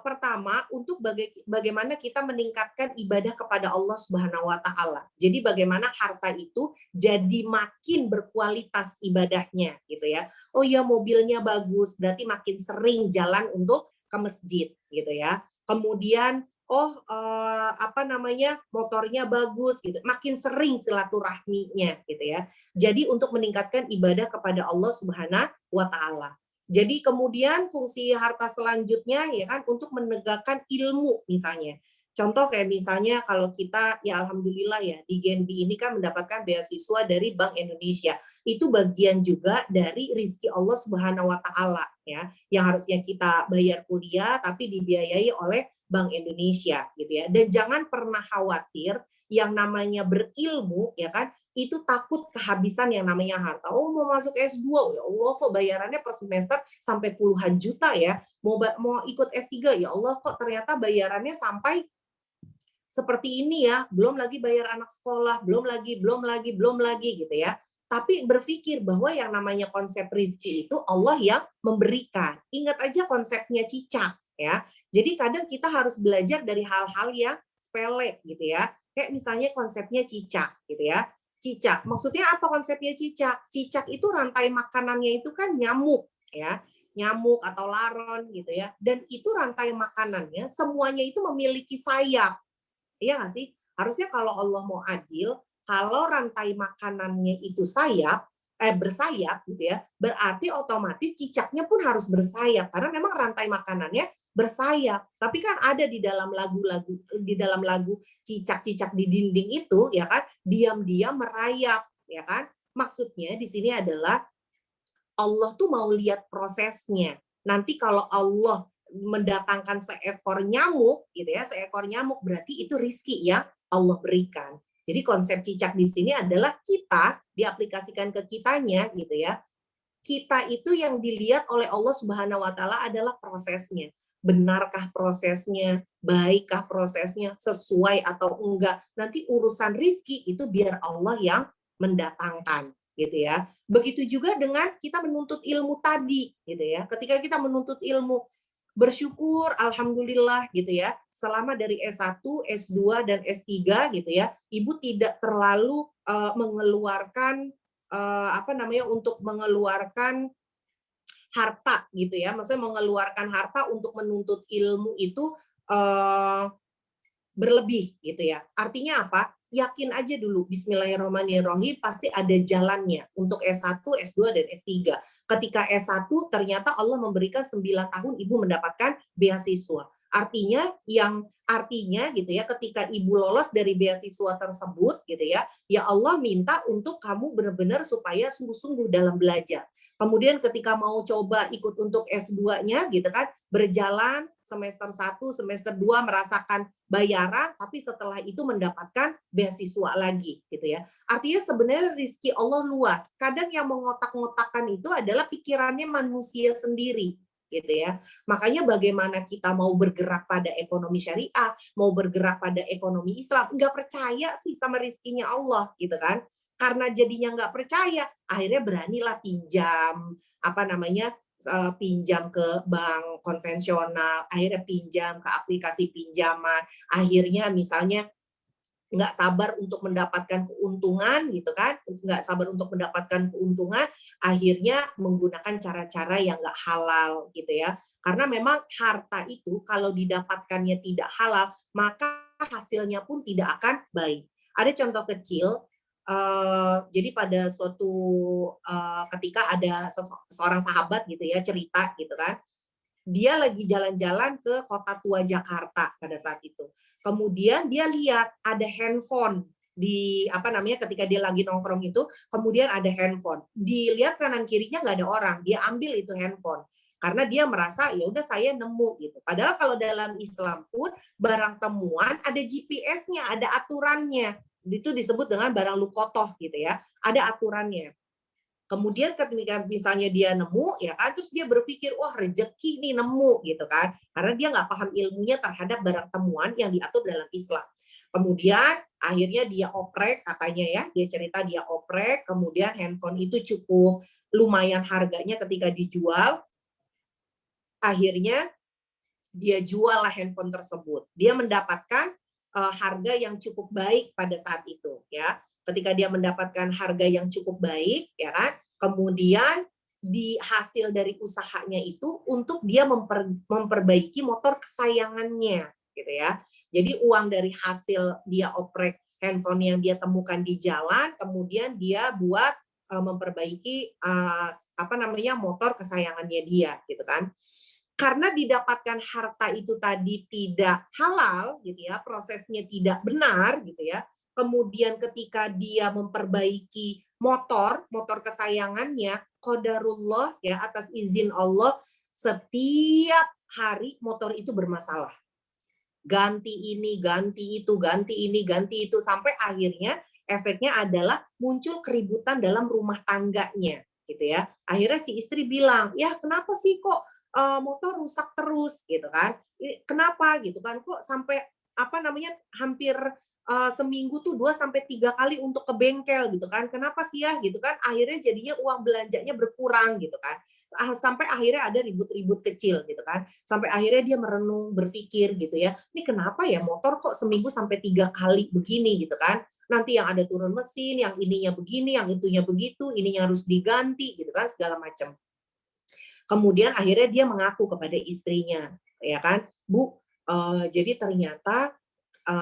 pertama untuk bagaimana kita meningkatkan ibadah kepada Allah Subhanahu wa taala. Jadi bagaimana harta itu jadi makin berkualitas ibadahnya, gitu ya. Oh ya, mobilnya bagus, berarti makin sering jalan untuk ke masjid, gitu ya. Kemudian motornya bagus, gitu, makin sering silaturahminya, gitu ya. Jadi untuk meningkatkan ibadah kepada Allah Subhanahu wa taala. Jadi kemudian fungsi harta selanjutnya ya kan untuk menegakkan ilmu misalnya. Contoh kayak misalnya kalau kita ya alhamdulillah ya di Genbi ini kan mendapatkan beasiswa dari Bank Indonesia. Itu bagian juga dari rizki Allah Subhanahu wa taala ya, yang harusnya kita bayar kuliah tapi dibiayai oleh Bank Indonesia gitu ya. Dan jangan pernah khawatir yang namanya berilmu ya kan, itu takut kehabisan yang namanya harta. Oh, mau masuk S2, ya Allah kok bayarannya per semester sampai puluhan juta ya. Mau ikut S3, ya Allah kok ternyata bayarannya sampai seperti ini ya. Belum lagi bayar anak sekolah, belum lagi gitu ya. Tapi berpikir bahwa yang namanya konsep rizki itu Allah yang memberikan. Ingat aja konsepnya cicak ya. Jadi kadang kita harus belajar dari hal-hal yang sepele gitu ya. Kayak misalnya konsepnya cicak gitu ya. Cicak, maksudnya apa konsepnya cicak? Cicak itu rantai makanannya itu kan nyamuk ya, nyamuk atau laron gitu ya. Dan itu rantai makanannya semuanya itu memiliki sayap. Iya nggak sih? Harusnya kalau Allah mau adil, kalau rantai makanannya itu bersayap gitu ya, berarti otomatis cicaknya pun harus bersayap karena memang rantai makanannya bersayap. Tapi kan ada di dalam lagu cicak-cicak di dinding itu ya kan, diam-diam merayap ya kan. Maksudnya di sini adalah Allah tuh mau lihat prosesnya. Nanti kalau Allah mendatangkan seekor nyamuk gitu ya, seekor nyamuk berarti itu rizki yang Allah berikan. Jadi konsep cicak di sini adalah kita diaplikasikan ke kitanya gitu ya. Kita itu yang dilihat oleh Allah Subhanahu wa taala adalah prosesnya. Benarkah prosesnya? Baikkah prosesnya? Sesuai atau enggak? Nanti urusan rizki itu biar Allah yang mendatangkan gitu ya. Begitu juga dengan kita menuntut ilmu tadi, gitu ya. Ketika kita menuntut ilmu, bersyukur, alhamdulillah, gitu ya. Selama dari S1, S2, dan S3, gitu ya, ibu tidak terlalu mengeluarkan untuk mengeluarkan harta, gitu ya. Maksudnya mengeluarkan harta untuk menuntut ilmu itu berlebih, gitu ya. Artinya apa? Yakin aja dulu, bismillahirrahmanirrahim, pasti ada jalannya untuk S1, S2, dan S3. Ketika S1, ternyata Allah memberikan 9 tahun ibu mendapatkan beasiswa. Artinya gitu ya, ketika ibu lolos dari beasiswa tersebut, gitu ya Allah minta untuk kamu benar-benar supaya sungguh-sungguh dalam belajar. Kemudian ketika mau coba ikut untuk S2-nya, gitu kan, berjalan semester 1, semester 2 merasakan bayaran, tapi setelah itu mendapatkan beasiswa lagi, gitu ya. Artinya sebenarnya rezeki Allah luas. Kadang yang mengotak-ngotakkan itu adalah pikirannya manusia sendiri, gitu ya. Makanya bagaimana kita mau bergerak pada ekonomi syariah, mau bergerak pada ekonomi Islam, nggak percaya sih sama rezekinya Allah, gitu kan. Karena jadinya nggak percaya, akhirnya beranilah pinjam, pinjam ke bank konvensional, akhirnya pinjam ke aplikasi pinjaman, akhirnya misalnya nggak sabar untuk mendapatkan keuntungan, gitu kan, nggak sabar untuk mendapatkan keuntungan, akhirnya menggunakan cara-cara yang nggak halal, gitu ya. Karena memang harta itu kalau didapatkannya tidak halal, maka hasilnya pun tidak akan baik. Ada contoh kecil, jadi pada suatu ketika ada seorang sahabat, gitu ya, cerita, gitu kan, dia lagi jalan-jalan ke kota tua Jakarta pada saat itu. Kemudian dia lihat ada handphone ketika dia lagi nongkrong itu, kemudian ada handphone. Dilihat kanan kirinya nggak ada orang, dia ambil itu handphone. Karena dia merasa ya udah saya nemu, gitu. Padahal kalau dalam Islam pun barang temuan ada GPS-nya, ada aturannya. Itu disebut dengan barang lukotoh, gitu ya. Ada aturannya. Kemudian ketika misalnya dia nemu, ya kan, terus dia berpikir, wah rezeki nih nemu, gitu kan. Karena dia nggak paham ilmunya terhadap barang temuan yang diatur dalam Islam. Kemudian akhirnya dia oprek, katanya ya, dia cerita dia oprek, kemudian handphone itu cukup lumayan harganya ketika dijual, akhirnya dia jual lah handphone tersebut. Dia mendapatkan harga yang cukup baik pada saat itu, ya. Ketika dia mendapatkan harga yang cukup baik, ya kan, kemudian di hasil dari usahanya itu untuk dia memperbaiki motor kesayangannya, gitu ya. Jadi uang dari hasil dia oprek handphone yang dia temukan di jalan, kemudian dia buat memperbaiki motor kesayangannya dia, gitu kan. Karena didapatkan harta itu tadi tidak halal, gitu ya, prosesnya tidak benar, gitu ya. Kemudian ketika dia memperbaiki motor kesayangannya, qadarullah, ya, atas izin Allah, setiap hari motor itu bermasalah. Ganti ini, ganti itu, ganti ini, ganti itu, sampai akhirnya efeknya adalah muncul keributan dalam rumah tangganya, gitu ya. Akhirnya si istri bilang, ya kenapa sih kok motor rusak terus, gitu kan? Kenapa, gitu kan? Kok sampai hampir seminggu tuh 2-3 kali untuk ke bengkel, gitu kan? Kenapa sih ya, gitu kan? Akhirnya jadinya uang belanjanya berkurang, gitu kan? Sampai akhirnya ada ribut-ribut kecil, gitu kan? Sampai akhirnya dia merenung, berpikir, gitu ya. Ini kenapa ya motor kok seminggu sampai 3 kali begini, gitu kan? Nanti yang ada turun mesin, yang ininya begini, yang itunya begitu, ininya harus diganti, gitu kan? Segala macam. Kemudian akhirnya dia mengaku kepada istrinya, ya kan, Bu, jadi ternyata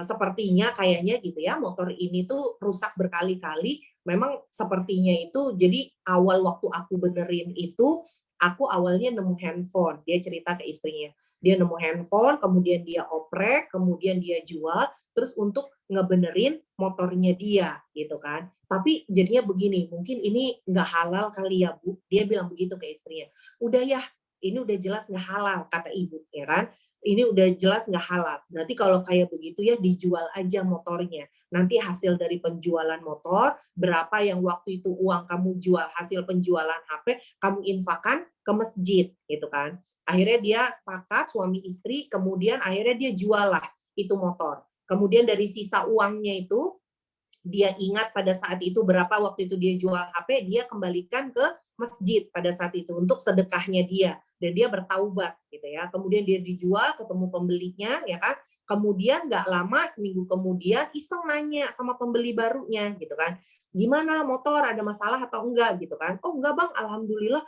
sepertinya kayaknya gitu ya, motor ini tuh rusak berkali-kali. Memang sepertinya itu, jadi awal waktu aku benerin itu, aku awalnya nemu handphone. Dia cerita ke istrinya. Dia nemu handphone, kemudian dia oprek, kemudian dia jual, terus untuk ngebenerin motornya dia, gitu kan. Tapi jadinya begini, mungkin ini nggak halal kali ya, Bu. Dia bilang begitu ke istrinya. Udah ya, ini udah jelas nggak halal, kata ibu, ya kan. Ini udah jelas nggak halal. Berarti kalau kayak begitu ya dijual aja motornya. Nanti hasil dari penjualan motor, berapa yang waktu itu uang kamu jual hasil penjualan HP, kamu infakkan ke masjid, gitu kan. Akhirnya dia sepakat, suami istri, kemudian akhirnya dia jual lah itu motor. Kemudian dari sisa uangnya itu, dia ingat pada saat itu berapa waktu itu dia jual HP, dia kembalikan ke masjid pada saat itu untuk sedekahnya dia, dan dia bertaubat gitu ya. Kemudian dia dijual, ketemu pembelinya ya kan. Kemudian nggak lama, seminggu kemudian iseng nanya sama pembeli barunya gitu kan, gimana motor, ada masalah atau enggak gitu kan. Oh enggak bang, alhamdulillah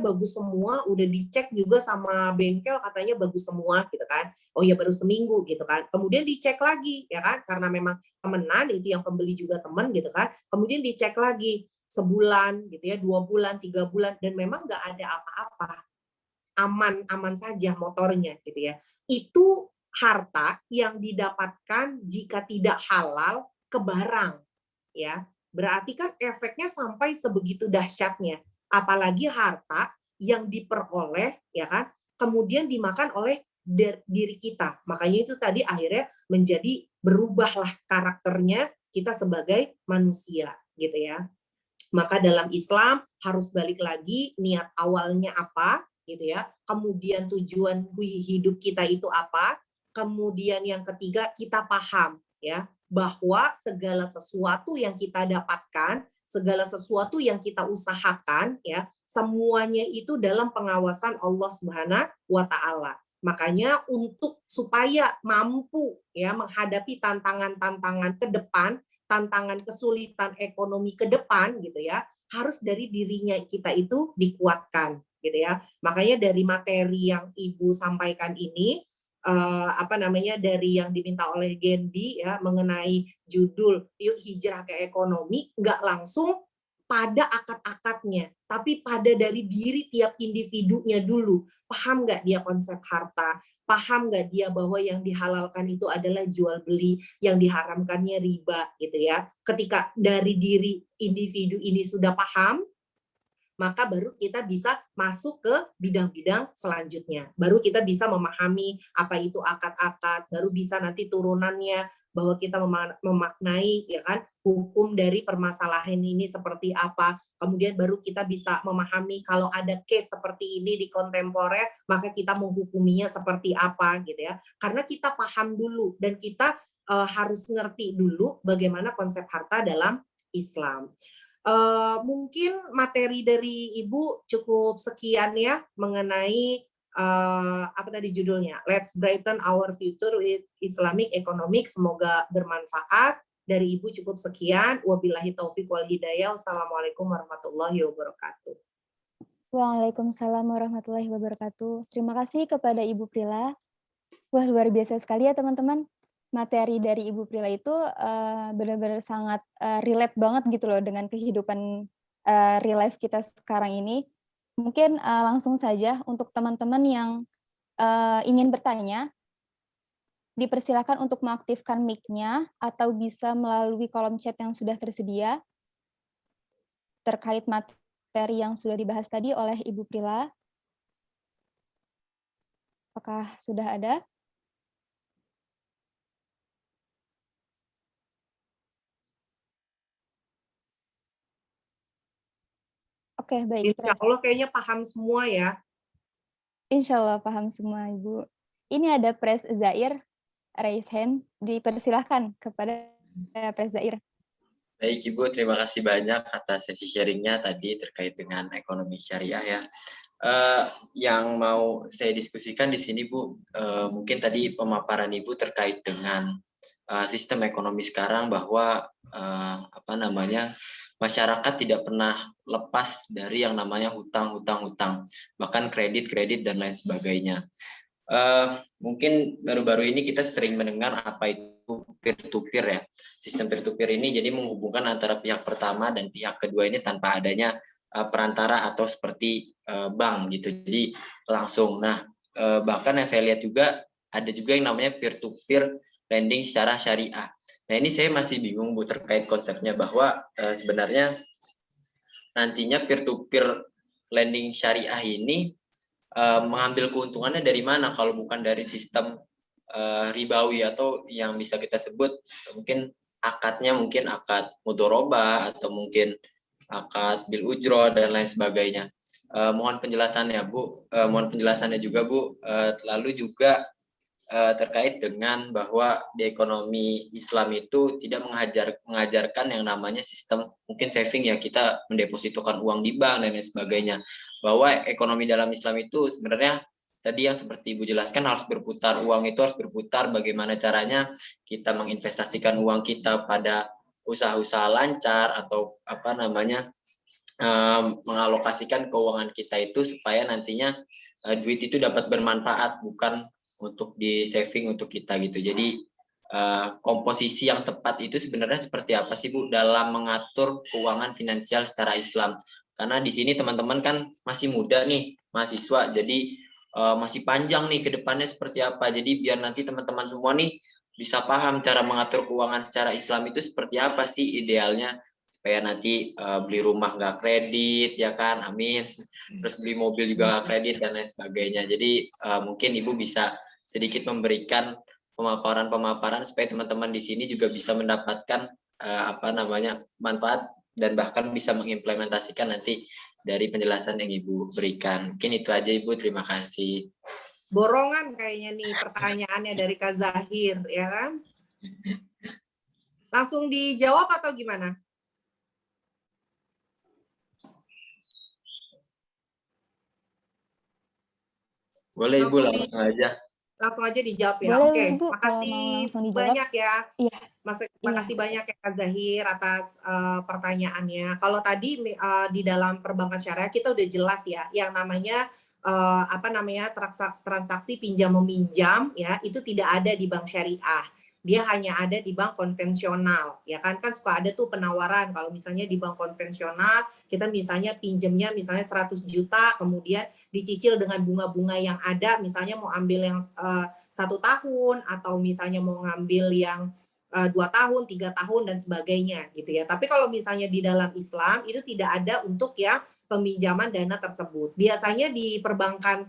bagus semua, udah dicek juga sama bengkel katanya bagus semua gitu kan. Oh ya baru seminggu gitu kan. Kemudian dicek lagi ya kan, karena memang temenan, itu yang pembeli juga teman gitu kan. Kemudian dicek lagi sebulan gitu ya, 2 bulan, 3 bulan, dan memang nggak ada apa-apa, aman saja motornya gitu ya. Itu harta yang didapatkan jika tidak halal ke barang ya. Berarti kan efeknya sampai sebegitu dahsyatnya. Apalagi harta yang diperoleh ya kan, kemudian dimakan oleh diri kita. Makanya itu tadi akhirnya menjadi berubahlah karakternya kita sebagai manusia gitu ya. Maka dalam Islam harus balik lagi niat awalnya apa gitu ya. Kemudian tujuan hidup kita itu apa? Kemudian yang ketiga, kita paham ya bahwa segala sesuatu yang kita dapatkan, segala sesuatu yang kita usahakan ya, semuanya itu dalam pengawasan Allah Subhanahu wa taala. Makanya untuk supaya mampu ya menghadapi tantangan-tantangan ke depan, tantangan kesulitan ekonomi ke depan gitu ya, harus dari dirinya kita itu dikuatkan gitu ya. Makanya dari materi yang Ibu sampaikan ini dari yang diminta oleh Gendi ya mengenai judul yuk hijrah ke ekonomi, nggak langsung pada akad-akadnya, tapi pada dari diri tiap individunya dulu. Paham nggak dia konsep harta? Paham nggak dia bahwa yang dihalalkan itu adalah jual beli, yang diharamkannya riba gitu ya. Ketika dari diri individu ini sudah paham, maka baru kita bisa masuk ke bidang-bidang selanjutnya. Baru kita bisa memahami apa itu akad-akad, baru bisa nanti turunannya bahwa kita memaknai ya kan hukum dari permasalahan ini seperti apa. Kemudian baru kita bisa memahami kalau ada case seperti ini di kontemporer, maka kita menghukuminya seperti apa gitu ya. Karena kita paham dulu dan kita harus ngerti dulu bagaimana konsep harta dalam Islam. Mungkin materi dari Ibu cukup sekian ya mengenai apa tadi judulnya, Let's Brighten Our Future with Islamic Economics. Semoga bermanfaat. Dari Ibu cukup sekian. Wabillahi taufik wal hidayah. Wassalamualaikum warahmatullahi wabarakatuh. Waalaikumsalam warahmatullahi wabarakatuh. Terima kasih kepada Ibu Prila. Wah, luar biasa sekali ya teman-teman. Materi dari Ibu Prila itu benar-benar sangat relate banget gitu loh dengan kehidupan real life kita sekarang ini. Mungkin langsung saja untuk teman-teman yang ingin bertanya, dipersilakan untuk mengaktifkan mic-nya atau bisa melalui kolom chat yang sudah tersedia terkait materi yang sudah dibahas tadi oleh Ibu Prila. Apakah sudah ada? Oke, baik. Insya Allah kayaknya paham semua ya. Insya Allah paham semua, Ibu. Ini ada Pres Zair, raise hand. Dipersilahkan kepada Pres Zair. Baik Ibu, terima kasih banyak atas sesi sharingnya tadi terkait dengan ekonomi syariah ya. Yang mau saya diskusikan di sini Bu, mungkin tadi pemaparan Ibu terkait dengan sistem ekonomi sekarang bahwa masyarakat tidak pernah lepas dari yang namanya hutang, bahkan kredit dan lain sebagainya. Mungkin baru-baru ini kita sering mendengar apa itu peer-to-peer ya. Sistem peer-to-peer ini jadi menghubungkan antara pihak pertama dan pihak kedua ini tanpa adanya perantara atau seperti bank gitu. Jadi langsung. Nah, bahkan yang saya lihat juga ada juga yang namanya peer-to-peer lending secara syariah. Nah, ini saya masih bingung Bu terkait konsepnya bahwa sebenarnya nantinya peer-to-peer lending syariah ini mengambil keuntungannya dari mana kalau bukan dari sistem ribawi atau yang bisa kita sebut mungkin akadnya mungkin akad mudoroba atau mungkin akad bil ujro dan lain sebagainya. Mohon penjelasannya Bu, mohon penjelasannya juga Bu. Lalu juga terkait dengan bahwa di ekonomi Islam itu tidak mengajarkan yang namanya sistem mungkin saving ya, kita mendepositokan uang di bank dan lain sebagainya. Bahwa ekonomi dalam Islam itu sebenarnya tadi yang seperti Ibu jelaskan harus berputar, uang itu harus berputar, bagaimana caranya kita menginvestasikan uang kita pada usaha-usaha lancar atau apa namanya mengalokasikan keuangan kita itu supaya nantinya duit itu dapat bermanfaat, bukan untuk di saving untuk kita gitu. Jadi komposisi yang tepat itu sebenarnya seperti apa sih Bu dalam mengatur keuangan finansial secara Islam? Karena di sini teman-teman kan masih muda nih, mahasiswa, jadi masih panjang nih ke depannya seperti apa. Jadi biar nanti teman-teman semua nih bisa paham cara mengatur keuangan secara Islam itu seperti apa sih idealnya, supaya nanti beli rumah nggak kredit ya kan, amin, terus beli mobil juga nggak kredit dan lain sebagainya. Jadi mungkin Ibu bisa sedikit memberikan pemaparan supaya teman-teman di sini juga bisa mendapatkan apa namanya manfaat dan bahkan bisa mengimplementasikan nanti dari penjelasan yang Ibu berikan. Mungkin itu aja Ibu, terima kasih. Borongan kayaknya nih pertanyaannya dari Kak Zahir, ya kan? Langsung dijawab atau gimana? Boleh Ibu, langsung aja. Langsung aja dijawab ya. Boleh, Oke, Ibu, kalau makasih mau langsung dijawab. banyak ya. Iya. Makasih banyak ya Kak Zahir atas pertanyaannya. Kalau tadi di dalam perbankan syariah kita udah jelas ya, yang namanya apa namanya transaksi pinjam meminjam ya, itu tidak ada di bank syariah. Dia hanya ada di bank konvensional, ya kan suka ada tuh penawaran kalau misalnya di bank konvensional kita misalnya pinjemnya misalnya 100 juta, kemudian dicicil dengan bunga-bunga yang ada, misalnya mau ambil yang 1 tahun atau misalnya mau ngambil yang 2 tahun, 3 tahun dan sebagainya gitu ya. Tapi kalau misalnya di dalam Islam itu tidak ada untuk yang peminjaman dana tersebut. Biasanya di perbankan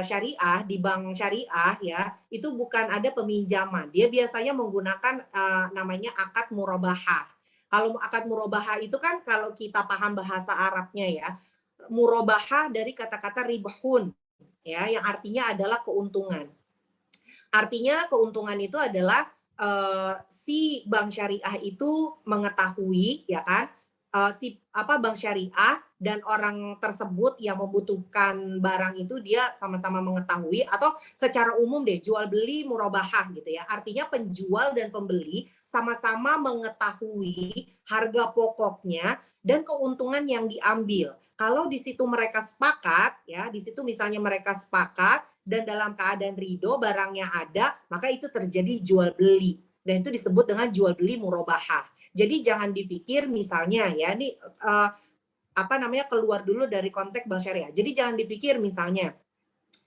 syariah, di bank syariah ya, itu bukan ada peminjaman. Dia biasanya menggunakan namanya akad murabahah. Kalau akad murabahah itu kan kalau kita paham bahasa Arabnya ya, murabahah dari kata-kata ribhun ya, yang artinya adalah keuntungan. Artinya keuntungan itu adalah si bank syariah itu mengetahui ya kan, si bank syariah dan orang tersebut yang membutuhkan barang itu dia sama-sama mengetahui, atau secara umum deh jual beli murabahah gitu ya. Artinya penjual dan pembeli sama-sama mengetahui harga pokoknya dan keuntungan yang diambil. Kalau di situ mereka sepakat ya, di situ misalnya mereka sepakat dan dalam keadaan ridho barangnya ada, maka itu terjadi jual beli. Dan itu disebut dengan jual beli murabahah. Jadi jangan dipikir misalnya ya, ini keluar dulu dari konteks bank syariah. Jadi jangan dipikir misalnya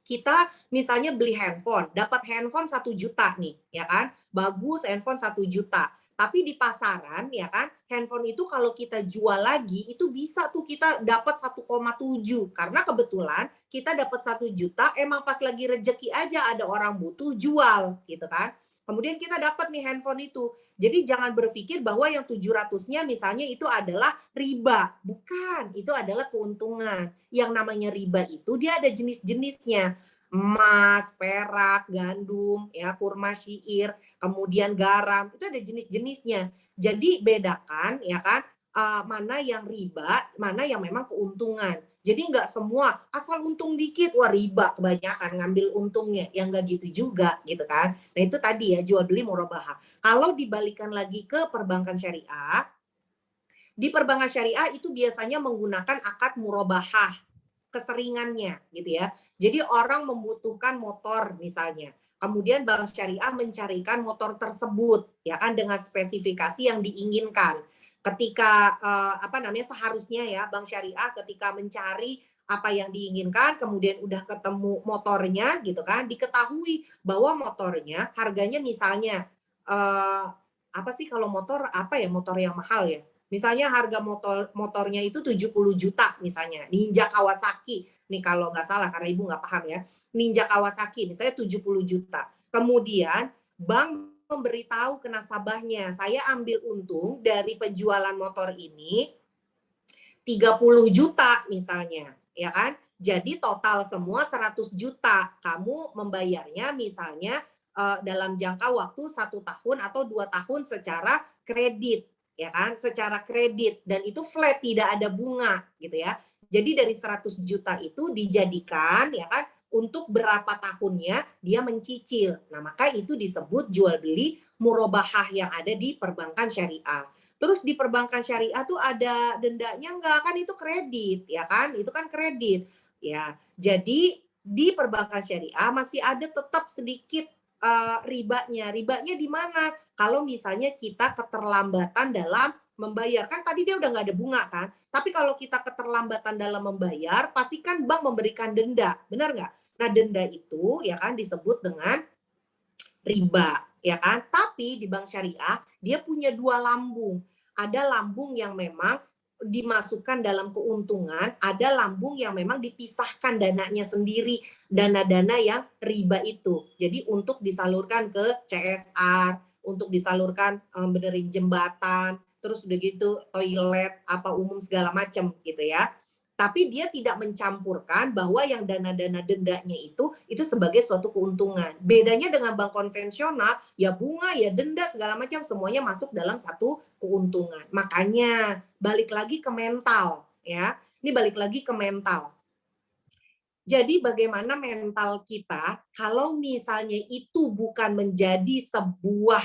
kita misalnya beli handphone, dapat handphone 1 juta nih, ya kan? Bagus, handphone 1 juta. Tapi di pasaran ya kan, handphone itu kalau kita jual lagi itu bisa tuh kita dapat 1,7, karena kebetulan kita dapat 1 juta emang pas lagi rezeki aja ada orang butuh jual gitu kan. Kemudian kita dapat nih handphone itu. Jadi jangan berpikir bahwa yang 700-nya misalnya itu adalah riba. Bukan, itu adalah keuntungan. Yang namanya riba itu dia ada jenis-jenisnya. Emas, perak, gandum, ya, kurma syair, kemudian garam, itu ada jenis-jenisnya. Jadi bedakan ya kan, mana yang riba, mana yang memang keuntungan. Jadi nggak semua asal untung dikit, wah riba kebanyakan ngambil untungnya, yang nggak gitu juga gitu kan. Nah itu tadi ya jual beli murabahah. Kalau dibalikan lagi ke perbankan syariah, di perbankan syariah itu biasanya menggunakan akad murabahah keseringannya gitu ya. Jadi orang membutuhkan motor misalnya, kemudian bank syariah mencarikan motor tersebut ya kan dengan spesifikasi yang diinginkan. Ketika seharusnya ya bank syariah ketika mencari apa yang diinginkan, kemudian udah ketemu motornya gitu kan, diketahui bahwa motornya harganya misalnya kalau motor motor yang mahal ya. Misalnya harga motornya itu 70 juta misalnya, Ninja Kawasaki. Nih kalau nggak salah karena Ibu nggak paham ya. Ninja Kawasaki misalnya 70 juta. Kemudian bank memberitahu ke nasabahnya, saya ambil untung dari penjualan motor ini 30 juta misalnya, ya kan? Jadi total semua 100 juta. Kamu membayarnya misalnya dalam jangka waktu 1 tahun atau 2 tahun secara kredit, ya kan? Secara kredit, dan itu flat, tidak ada bunga gitu ya. Jadi dari 100 juta itu dijadikan, ya kan, untuk berapa tahunnya dia mencicil. Nah, maka itu disebut jual beli murabahah yang ada di perbankan syariah. Terus di perbankan syariah tuh ada dendanya enggak? Kan itu kredit, ya kan? Itu kan kredit. Ya, jadi di perbankan syariah masih ada tetap sedikit ribanya. Ribanya di mana? Kalau misalnya kita keterlambatan dalam membayar, kan tadi dia udah nggak ada bunga kan? Tapi kalau kita keterlambatan dalam membayar, pastikan bank memberikan denda, benar nggak? Nah, denda itu ya kan disebut dengan riba, ya kan? Tapi di bank syariah dia punya 2 lambung. Ada lambung yang memang dimasukkan dalam keuntungan, ada lambung yang memang dipisahkan dananya sendiri, dana-dana yang riba itu. Jadi untuk disalurkan ke CSR, untuk disalurkan benerin jembatan, terus udah gitu toilet apa umum segala macam gitu ya. Tapi dia tidak mencampurkan bahwa yang dana-dana dendanya itu sebagai suatu keuntungan. Bedanya dengan bank konvensional, ya bunga, ya denda, segala macam semuanya masuk dalam satu keuntungan. Makanya balik lagi ke mental, ya. Ini balik lagi ke mental. Jadi bagaimana mental kita kalau misalnya itu bukan menjadi sebuah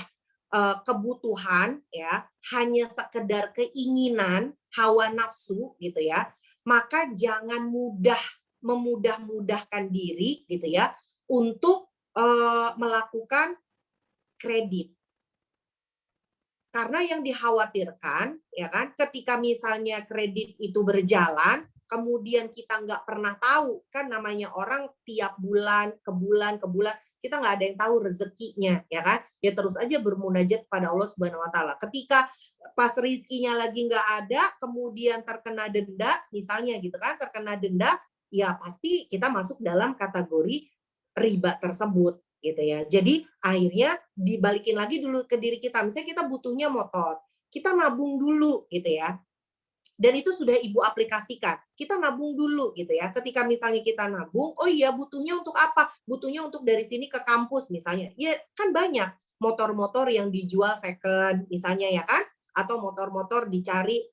kebutuhan, ya, hanya sekedar keinginan, hawa nafsu gitu ya, maka jangan memudah-mudahkan diri gitu ya untuk melakukan kredit. Karena yang dikhawatirkan ya kan, ketika misalnya kredit itu berjalan, kemudian kita nggak pernah tahu, kan namanya orang tiap bulan ke bulan kita nggak ada yang tahu rezekinya, ya kan? Ya terus aja bermunajat pada Allah Subhanahu Wa Taala. Ketika pas rizkinya lagi nggak ada, kemudian terkena denda, misalnya gitu kan, terkena denda, ya pasti kita masuk dalam kategori riba tersebut, gitu ya. Jadi akhirnya dibalikin lagi dulu ke diri kita. Misalnya kita butuhnya motor, kita nabung dulu, gitu ya. Dan itu sudah Ibu aplikasikan. Kita nabung dulu gitu ya. Ketika misalnya kita nabung, oh iya butuhnya untuk apa? Butuhnya untuk dari sini ke kampus misalnya. Ya kan banyak motor-motor yang dijual second misalnya ya kan? Atau motor-motor dicari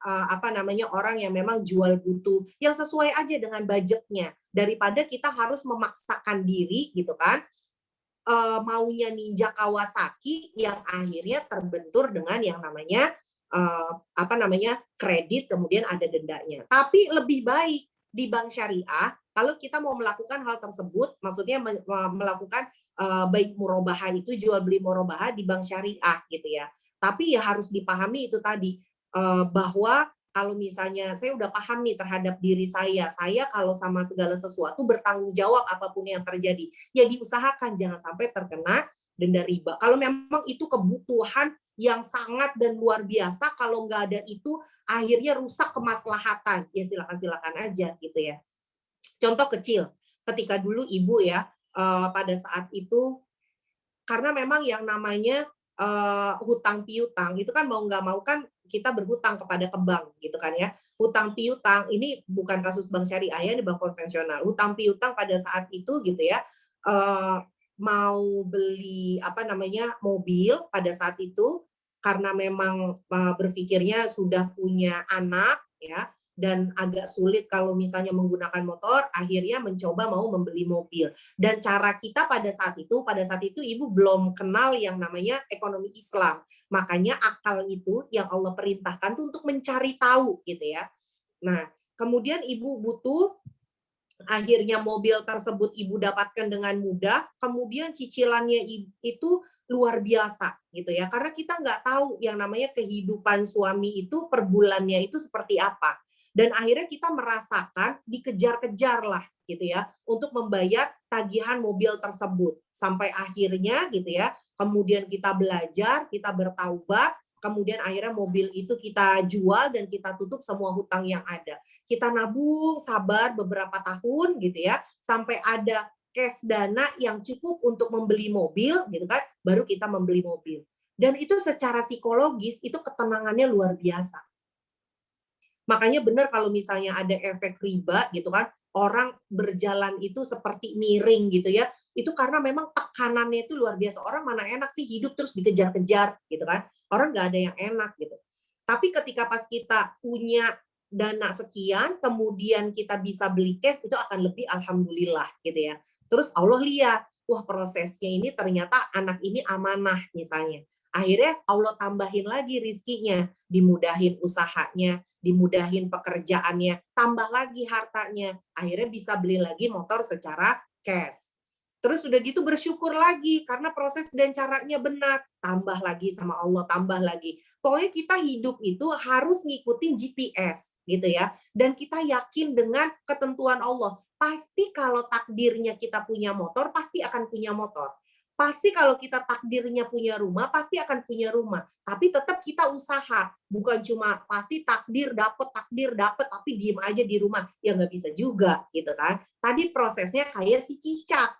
orang yang memang jual butuh yang sesuai aja dengan budgetnya, daripada kita harus memaksakan diri gitu kan, maunya Ninja Kawasaki yang akhirnya terbentur dengan yang namanya kredit, kemudian ada dendanya. Tapi lebih baik di bank syariah kalau kita mau melakukan hal tersebut, maksudnya melakukan baik murabahah itu, jual beli murabahah di bank syariah gitu ya. Tapi ya harus dipahami itu tadi bahwa kalau misalnya saya udah paham nih terhadap diri saya kalau sama segala sesuatu bertanggung jawab apapun yang terjadi, ya diusahakan jangan sampai terkena denda riba. Kalau memang itu kebutuhan yang sangat dan luar biasa, kalau nggak ada itu akhirnya rusak kemaslahatan, ya silakan aja gitu ya. Contoh kecil, ketika dulu Ibu ya pada saat itu, karena memang yang namanya hutang piutang itu kan mau nggak mau kan kita berhutang kepada ke bank gitu kan ya. Hutang piutang ini bukan kasus bank syariah ya, ini bank konvensional. Hutang piutang pada saat itu gitu ya, mau beli mobil pada saat itu karena memang berpikirnya sudah punya anak ya, dan agak sulit kalau misalnya menggunakan motor, akhirnya mencoba mau membeli mobil. Dan cara kita pada saat itu Ibu belum kenal yang namanya ekonomi Islam. Makanya akal itu yang Allah perintahkan tuh untuk mencari tahu gitu ya. Nah, kemudian Ibu butuh, akhirnya mobil tersebut Ibu dapatkan dengan mudah, kemudian cicilannya itu luar biasa gitu ya. Karena kita nggak tahu yang namanya kehidupan suami itu per bulannya itu seperti apa. Dan akhirnya kita merasakan dikejar-kejar lah gitu ya untuk membayar tagihan mobil tersebut. Sampai akhirnya gitu ya, kemudian kita belajar, kita bertaubat, kemudian akhirnya mobil itu kita jual dan kita tutup semua hutang yang ada. Kita nabung sabar beberapa tahun gitu ya, sampai ada cash dana yang cukup untuk membeli mobil gitu kan, baru kita membeli mobil. Dan itu secara psikologis itu ketenangannya luar biasa. Makanya benar kalau misalnya ada efek riba gitu kan, orang berjalan itu seperti miring gitu ya, itu karena memang tekanannya itu luar biasa. Orang mana enak sih hidup terus dikejar-kejar gitu kan, orang nggak ada yang enak gitu. Tapi ketika pas kita punya dana sekian, kemudian kita bisa beli cash, itu akan lebih alhamdulillah gitu ya. Terus Allah lihat, wah prosesnya ini ternyata anak ini amanah misalnya. Akhirnya Allah tambahin lagi rizkinya, dimudahin usahanya, dimudahin pekerjaannya, tambah lagi hartanya, akhirnya bisa beli lagi motor secara cash. Terus udah gitu bersyukur lagi karena proses dan caranya benar, tambah lagi sama Allah, tambah lagi. Pokoknya kita hidup itu harus ngikutin GPS gitu ya, dan kita yakin dengan ketentuan Allah. Pasti kalau takdirnya kita punya motor, pasti akan punya motor. Pasti kalau kita takdirnya punya rumah, pasti akan punya rumah. Tapi tetap kita usaha. Bukan cuma pasti takdir dapat, tapi diem aja di rumah. Ya nggak bisa juga, gitu kan. Tadi prosesnya kayak si cicak.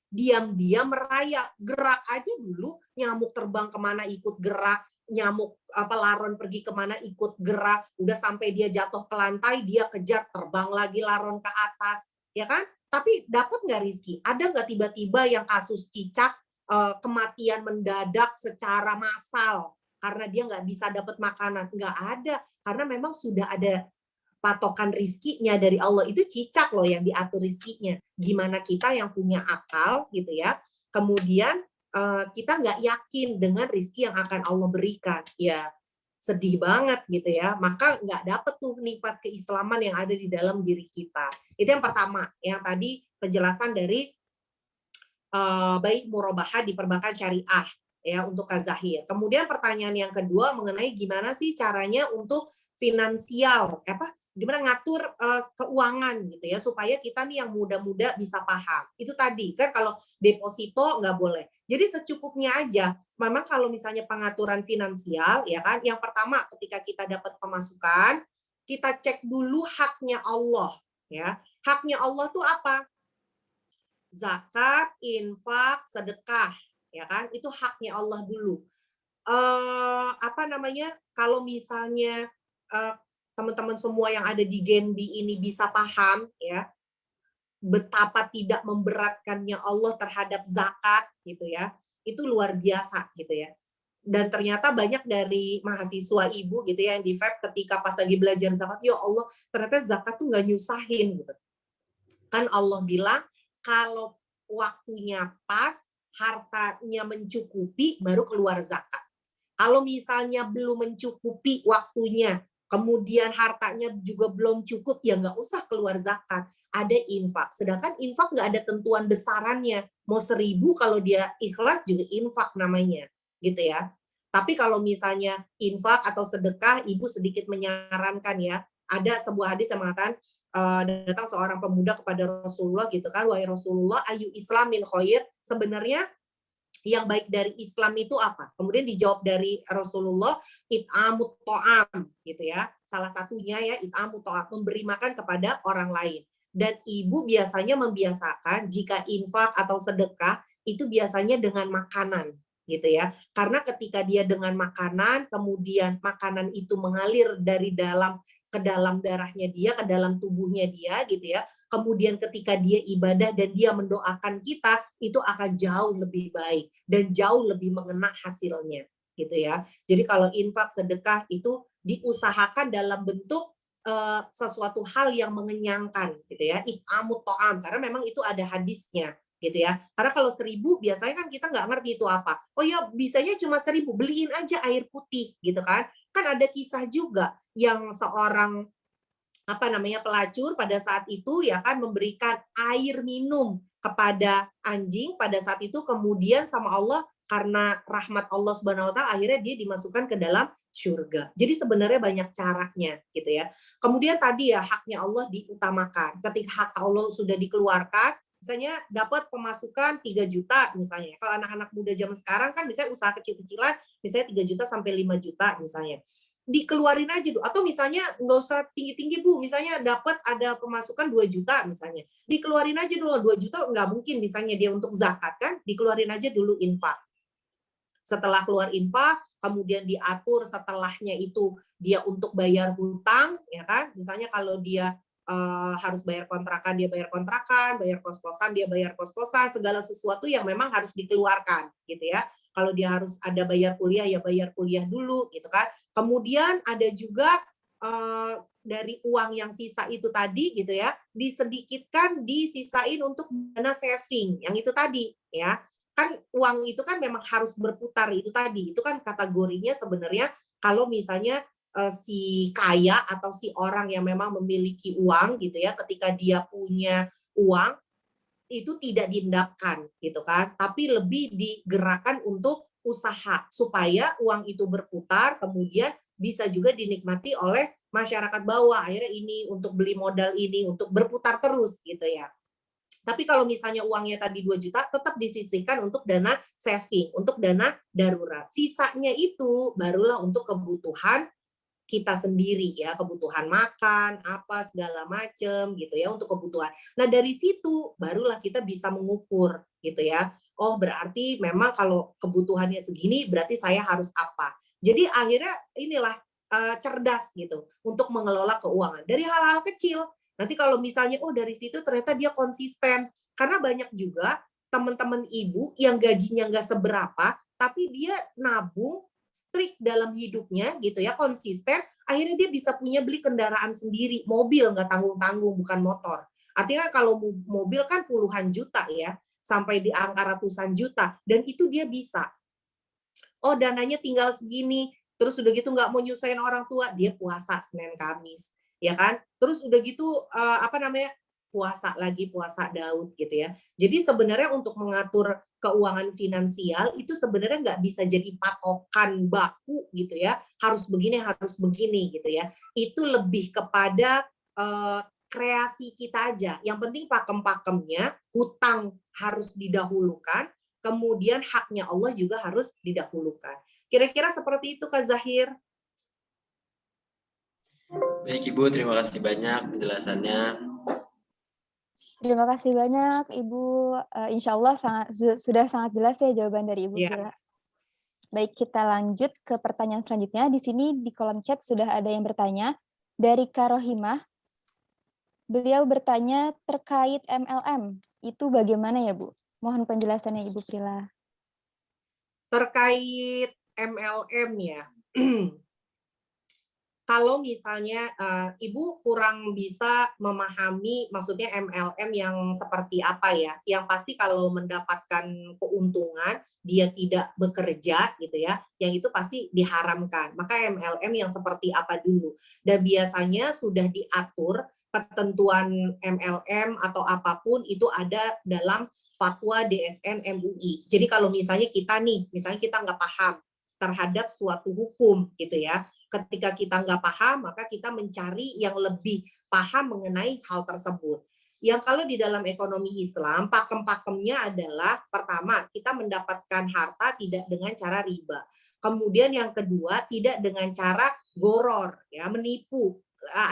Diam-diam merayap. Gerak aja dulu, nyamuk terbang kemana ikut gerak. Nyamuk laron pergi kemana ikut gerak. Udah sampai dia jatuh ke lantai, dia kejar, terbang lagi laron ke atas. Ya kan? Tapi dapat nggak rizki? Ada nggak tiba-tiba yang kasus cicak kematian mendadak secara massal karena dia nggak bisa dapat makanan? Nggak ada, karena memang sudah ada patokan rizkinya dari Allah. Itu cicak loh yang diatur rizkinya. Gimana kita yang punya akal gitu ya, kemudian kita nggak yakin dengan rizki yang akan Allah berikan, ya sedih banget gitu ya, maka nggak dapet tuh nikmat keislaman yang ada di dalam diri kita. Itu yang pertama, yang tadi penjelasan dari baik murabahah di perbankan syariah ya untuk kazahir. Kemudian pertanyaan yang kedua mengenai gimana sih caranya untuk finansial, gimana ngatur keuangan gitu ya supaya kita nih yang muda-muda bisa paham. Itu tadi kan kalau deposito nggak boleh. Jadi secukupnya aja. Memang kalau misalnya pengaturan finansial ya kan, yang pertama ketika kita dapat pemasukan, kita cek dulu haknya Allah ya. Haknya Allah tuh apa? Zakat, infak, sedekah ya kan? Itu haknya Allah dulu. Kalau misalnya teman-teman semua yang ada di Genbi ini bisa paham ya betapa tidak memberatkannya Allah terhadap zakat gitu ya, itu luar biasa gitu ya. Dan ternyata banyak dari mahasiswa ibu gitu ya yang di FEB ketika pas lagi belajar zakat, ya Allah ternyata zakat tuh nggak nyusahin gitu. Kan Allah bilang kalau waktunya pas, hartanya mencukupi, baru keluar zakat. Kalau misalnya belum mencukupi waktunya, kemudian hartanya juga belum cukup, ya nggak usah keluar zakat. Ada infak. Sedangkan infak nggak ada tentuan besarannya. Mau 1.000 kalau dia ikhlas juga infak namanya. Gitu ya. Tapi kalau misalnya infak atau sedekah, ibu sedikit menyarankan ya. Ada sebuah hadis yang mengatakan, datang seorang pemuda kepada Rasulullah gitu kan, wahai Rasulullah, ayu islamin khair, sebenarnya yang baik dari Islam itu apa? Kemudian dijawab dari Rasulullah, it'amut to'am gitu ya. Salah satunya ya it'amut to'am, memberi makan kepada orang lain. Dan ibu biasanya membiasakan jika infak atau sedekah itu biasanya dengan makanan gitu ya. Karena ketika dia dengan makanan, kemudian makanan itu mengalir dari dalam ke dalam darahnya dia, ke dalam tubuhnya dia gitu ya. Kemudian ketika dia ibadah dan dia mendoakan kita, itu akan jauh lebih baik dan jauh lebih mengena hasilnya gitu ya. Jadi kalau infak sedekah itu diusahakan dalam bentuk sesuatu hal yang mengenyangkan gitu ya. It'amut to'am, karena memang itu ada hadisnya gitu ya. Karena kalau 1.000 biasanya kan kita nggak ngerti itu apa. Oh ya bisanya cuma 1.000, beliin aja air putih gitu kan. Kan ada kisah juga yang seorang pelacur pada saat itu ya kan memberikan air minum kepada anjing pada saat itu, kemudian sama Allah karena rahmat Allah Subhanahu wa taala akhirnya dia dimasukkan ke dalam surga. Jadi sebenarnya banyak caranya gitu ya. Kemudian tadi ya haknya Allah diutamakan. Ketika hak Allah sudah dikeluarkan, misalnya dapat pemasukan 3 juta misalnya. Kalau anak-anak muda zaman sekarang kan misalnya usaha kecil-kecilan misalnya 3 juta sampai 5 juta misalnya. Dikeluarin aja dulu, atau misalnya nggak usah tinggi-tinggi Bu, misalnya dapat ada pemasukan 2 juta misalnya, dikeluarin aja dulu 2 juta, nggak mungkin misalnya dia untuk zakat kan, dikeluarin aja dulu infak. Setelah keluar infak, kemudian diatur setelahnya itu dia untuk bayar hutang, ya kan, misalnya kalau dia harus bayar kontrakan, dia bayar kontrakan, bayar kos-kosan, dia bayar kos-kosan, segala sesuatu yang memang harus dikeluarkan gitu ya. Kalau dia harus ada bayar kuliah, ya bayar kuliah dulu gitu kan. Kemudian ada juga dari uang yang sisa itu tadi gitu ya, disedikitkan, disisain untuk dana saving, yang itu tadi ya. Kan uang itu kan memang harus berputar itu tadi. Itu kan kategorinya sebenarnya kalau misalnya si kaya atau si orang yang memang memiliki uang gitu ya, ketika dia punya uang itu tidak diendapkan gitu kan, tapi lebih digerakkan untuk usaha supaya uang itu berputar, kemudian bisa juga dinikmati oleh masyarakat bawah. Akhirnya ini untuk beli modal, ini untuk berputar terus gitu ya. Tapi kalau misalnya uangnya tadi 2 juta, tetap disisihkan untuk dana saving, untuk dana darurat. Sisanya itu barulah untuk kebutuhan kita sendiri ya, kebutuhan makan, apa segala macam gitu ya, untuk kebutuhan. Nah, dari situ barulah kita bisa mengukur gitu ya. Oh, berarti memang kalau kebutuhannya segini berarti saya harus apa. Jadi akhirnya inilah cerdas gitu untuk mengelola keuangan dari hal-hal kecil. Nanti kalau misalnya oh dari situ ternyata dia konsisten, karena banyak juga teman-teman ibu yang gajinya nggak seberapa tapi dia nabung strict dalam hidupnya gitu ya, konsisten, akhirnya dia bisa punya beli kendaraan sendiri, mobil nggak tanggung-tanggung, bukan motor. Artinya kalau mobil kan puluhan juta ya, sampai di angka ratusan juta, dan itu dia bisa. Oh, dananya tinggal segini, terus udah gitu nggak mau nyusahin orang tua, dia puasa Senin Kamis, ya kan? Terus udah gitu apa namanya, puasa lagi, puasa Daud gitu ya. Jadi sebenarnya untuk mengatur keuangan finansial itu sebenarnya nggak bisa jadi patokan baku gitu ya, harus begini gitu ya. Itu lebih kepada kreasi kita aja. Yang penting pakem-pakemnya, hutang harus didahulukan, kemudian haknya Allah juga harus didahulukan. Kira-kira seperti itu Kak Zahir. Baik Ibu, terima kasih banyak penjelasannya. Terima kasih banyak Ibu. Insya Allah sudah sangat jelas ya jawaban dari Ibu Prila. Baik, kita lanjut ke pertanyaan selanjutnya. Di sini di kolom chat sudah ada yang bertanya. Dari Kak Rohimah, beliau bertanya terkait MLM. Itu bagaimana ya Bu? Mohon penjelasannya Ibu Prila. Terkait MLM ya. Kalau misalnya Ibu kurang bisa memahami maksudnya MLM yang seperti apa ya, yang pasti kalau mendapatkan keuntungan dia tidak bekerja gitu ya, yang itu pasti diharamkan. Maka MLM yang seperti apa dulu? Dan biasanya sudah diatur ketentuan MLM atau apapun itu ada dalam fatwa DSN MUI. Jadi kalau misalnya kita nggak paham terhadap suatu hukum gitu ya, ketika kita nggak paham, maka kita mencari yang lebih paham mengenai hal tersebut. Yang kalau di dalam ekonomi Islam, pakem-pakemnya adalah pertama, kita mendapatkan harta tidak dengan cara riba. Kemudian yang kedua, tidak dengan cara goror, ya, menipu,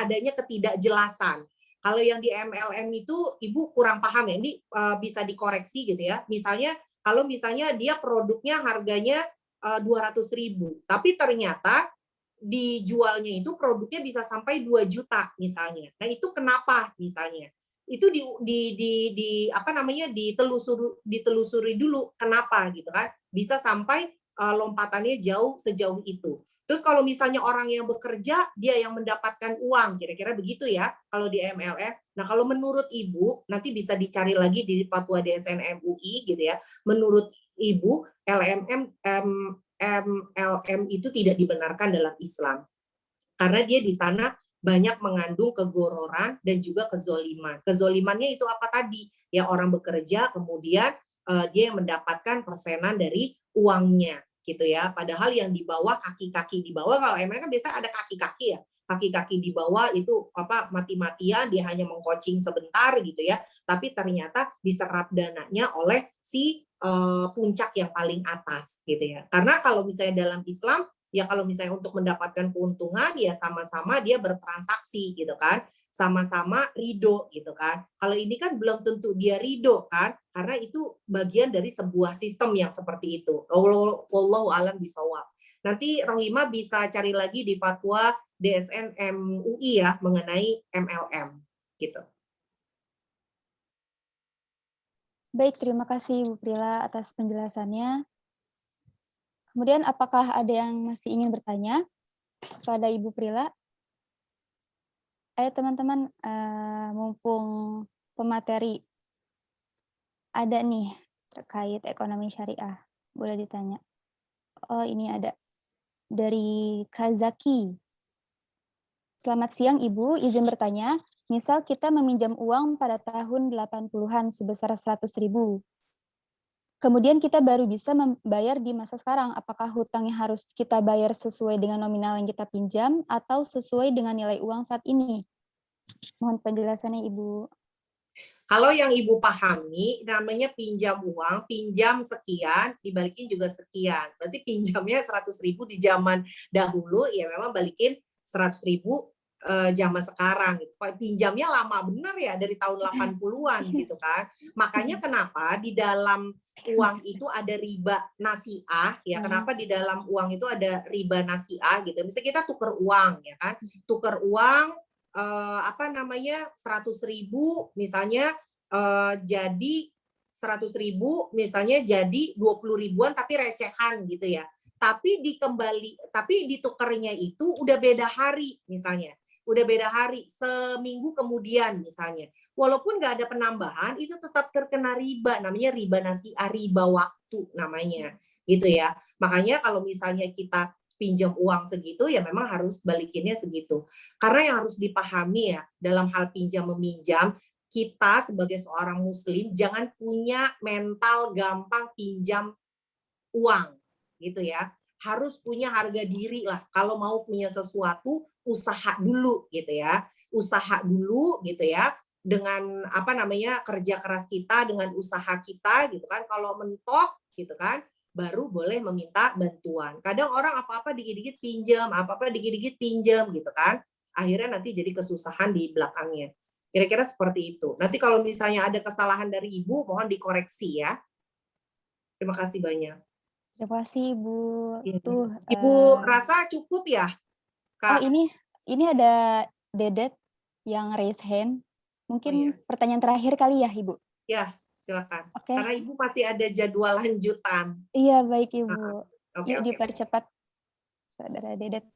adanya ketidakjelasan. Kalau yang di MLM itu, Ibu kurang paham ya, ini bisa dikoreksi gitu ya. Misalnya, kalau misalnya dia produknya harganya 200.000, tapi ternyata dijualnya itu produknya bisa sampai 2 juta misalnya. Nah, itu kenapa misalnya? Itu ditelusuri dulu kenapa gitu kan. Bisa sampai lompatannya sejauh itu. Terus kalau misalnya orang yang bekerja dia yang mendapatkan uang, kira-kira begitu ya kalau di MLM. Nah, kalau menurut Ibu nanti bisa dicari lagi di Fatwa DSN MUI gitu ya. Menurut Ibu MLM itu tidak dibenarkan dalam Islam. Karena dia di sana banyak mengandung kegororan dan juga kezoliman. Kezolimannya itu apa tadi? Ya orang bekerja, kemudian dia yang mendapatkan persenan dari uangnya gitu ya. Padahal yang di bawah, kaki-kaki di bawah, kalau MLM kan biasa ada kaki-kaki ya. Kaki-kaki di bawah itu mati-matian, dia hanya mengcoaching sebentar gitu ya. Tapi ternyata diserap dananya oleh si puncak yang paling atas gitu ya. Karena kalau misalnya dalam Islam ya kalau misalnya untuk mendapatkan keuntungan ya sama-sama dia bertransaksi gitu kan, sama-sama ridho gitu kan. Kalau ini kan belum tentu dia ridho kan, karena itu bagian dari sebuah sistem yang seperti itu. Wallahu a'lam bishawab. Nanti Rohima bisa cari lagi di fatwa DSN MUI ya mengenai MLM. gitu. Baik, terima kasih Bu Prila atas penjelasannya. Kemudian apakah ada yang masih ingin bertanya kepada Ibu Prila? Ayo teman-teman, mumpung pemateri ada nih terkait ekonomi syariah, boleh ditanya. Oh, ini ada dari Kazaki. Selamat siang Ibu, izin bertanya. Misal kita meminjam uang pada tahun 80-an sebesar 100.000. Kemudian kita baru bisa membayar di masa sekarang. Apakah hutangnya harus kita bayar sesuai dengan nominal yang kita pinjam atau sesuai dengan nilai uang saat ini? Mohon penjelasannya Ibu. Kalau yang Ibu pahami, namanya pinjam uang, pinjam sekian, dibalikin juga sekian. Berarti pinjamnya 100.000 di zaman dahulu, ya memang balikin 100.000 zaman sekarang. Pinjamnya lama benar ya, dari tahun 80-an gitu kan. Makanya kenapa di dalam uang itu ada riba nasiah, ya kenapa di dalam uang itu ada riba nasiah gitu. Misalnya kita tuker uang, ya kan. Tuker uang, 100.000 misalnya jadi 100.000 misalnya jadi 20 ribuan tapi recehan gitu ya. Tapi ditukernya itu udah beda hari misalnya. Udah beda hari, seminggu kemudian misalnya. Walaupun nggak ada penambahan, itu tetap terkena riba, namanya riba nasiah, riba waktu namanya, gitu ya. Makanya kalau misalnya kita pinjam uang segitu, ya memang harus balikinnya segitu. Karena yang harus dipahami ya, dalam hal pinjam meminjam, kita sebagai seorang muslim jangan punya mental gampang pinjam uang, gitu ya. Harus punya harga diri lah. Kalau mau punya sesuatu, usaha dulu gitu ya. Usaha dulu gitu ya. Dengan kerja keras kita, dengan usaha kita gitu kan. Kalau mentok gitu kan, baru boleh meminta bantuan. Kadang orang apa-apa dikit-dikit pinjam, apa-apa dikit-dikit pinjam gitu kan. Akhirnya nanti jadi kesusahan di belakangnya. Kira-kira seperti itu. Nanti kalau misalnya ada kesalahan dari Ibu, mohon dikoreksi ya. Terima kasih banyak. Terima kasih Ibu. Tuh, Ibu rasa cukup ya, Kak? Oh, ini ada Dedet yang raise hand. Mungkin pertanyaan terakhir kali ya, Ibu? Ya, silakan. Oke. Karena Ibu masih ada jadwal lanjutan. Iya, baik Ibu. Oke. Dipercepat. Saudara Dedet,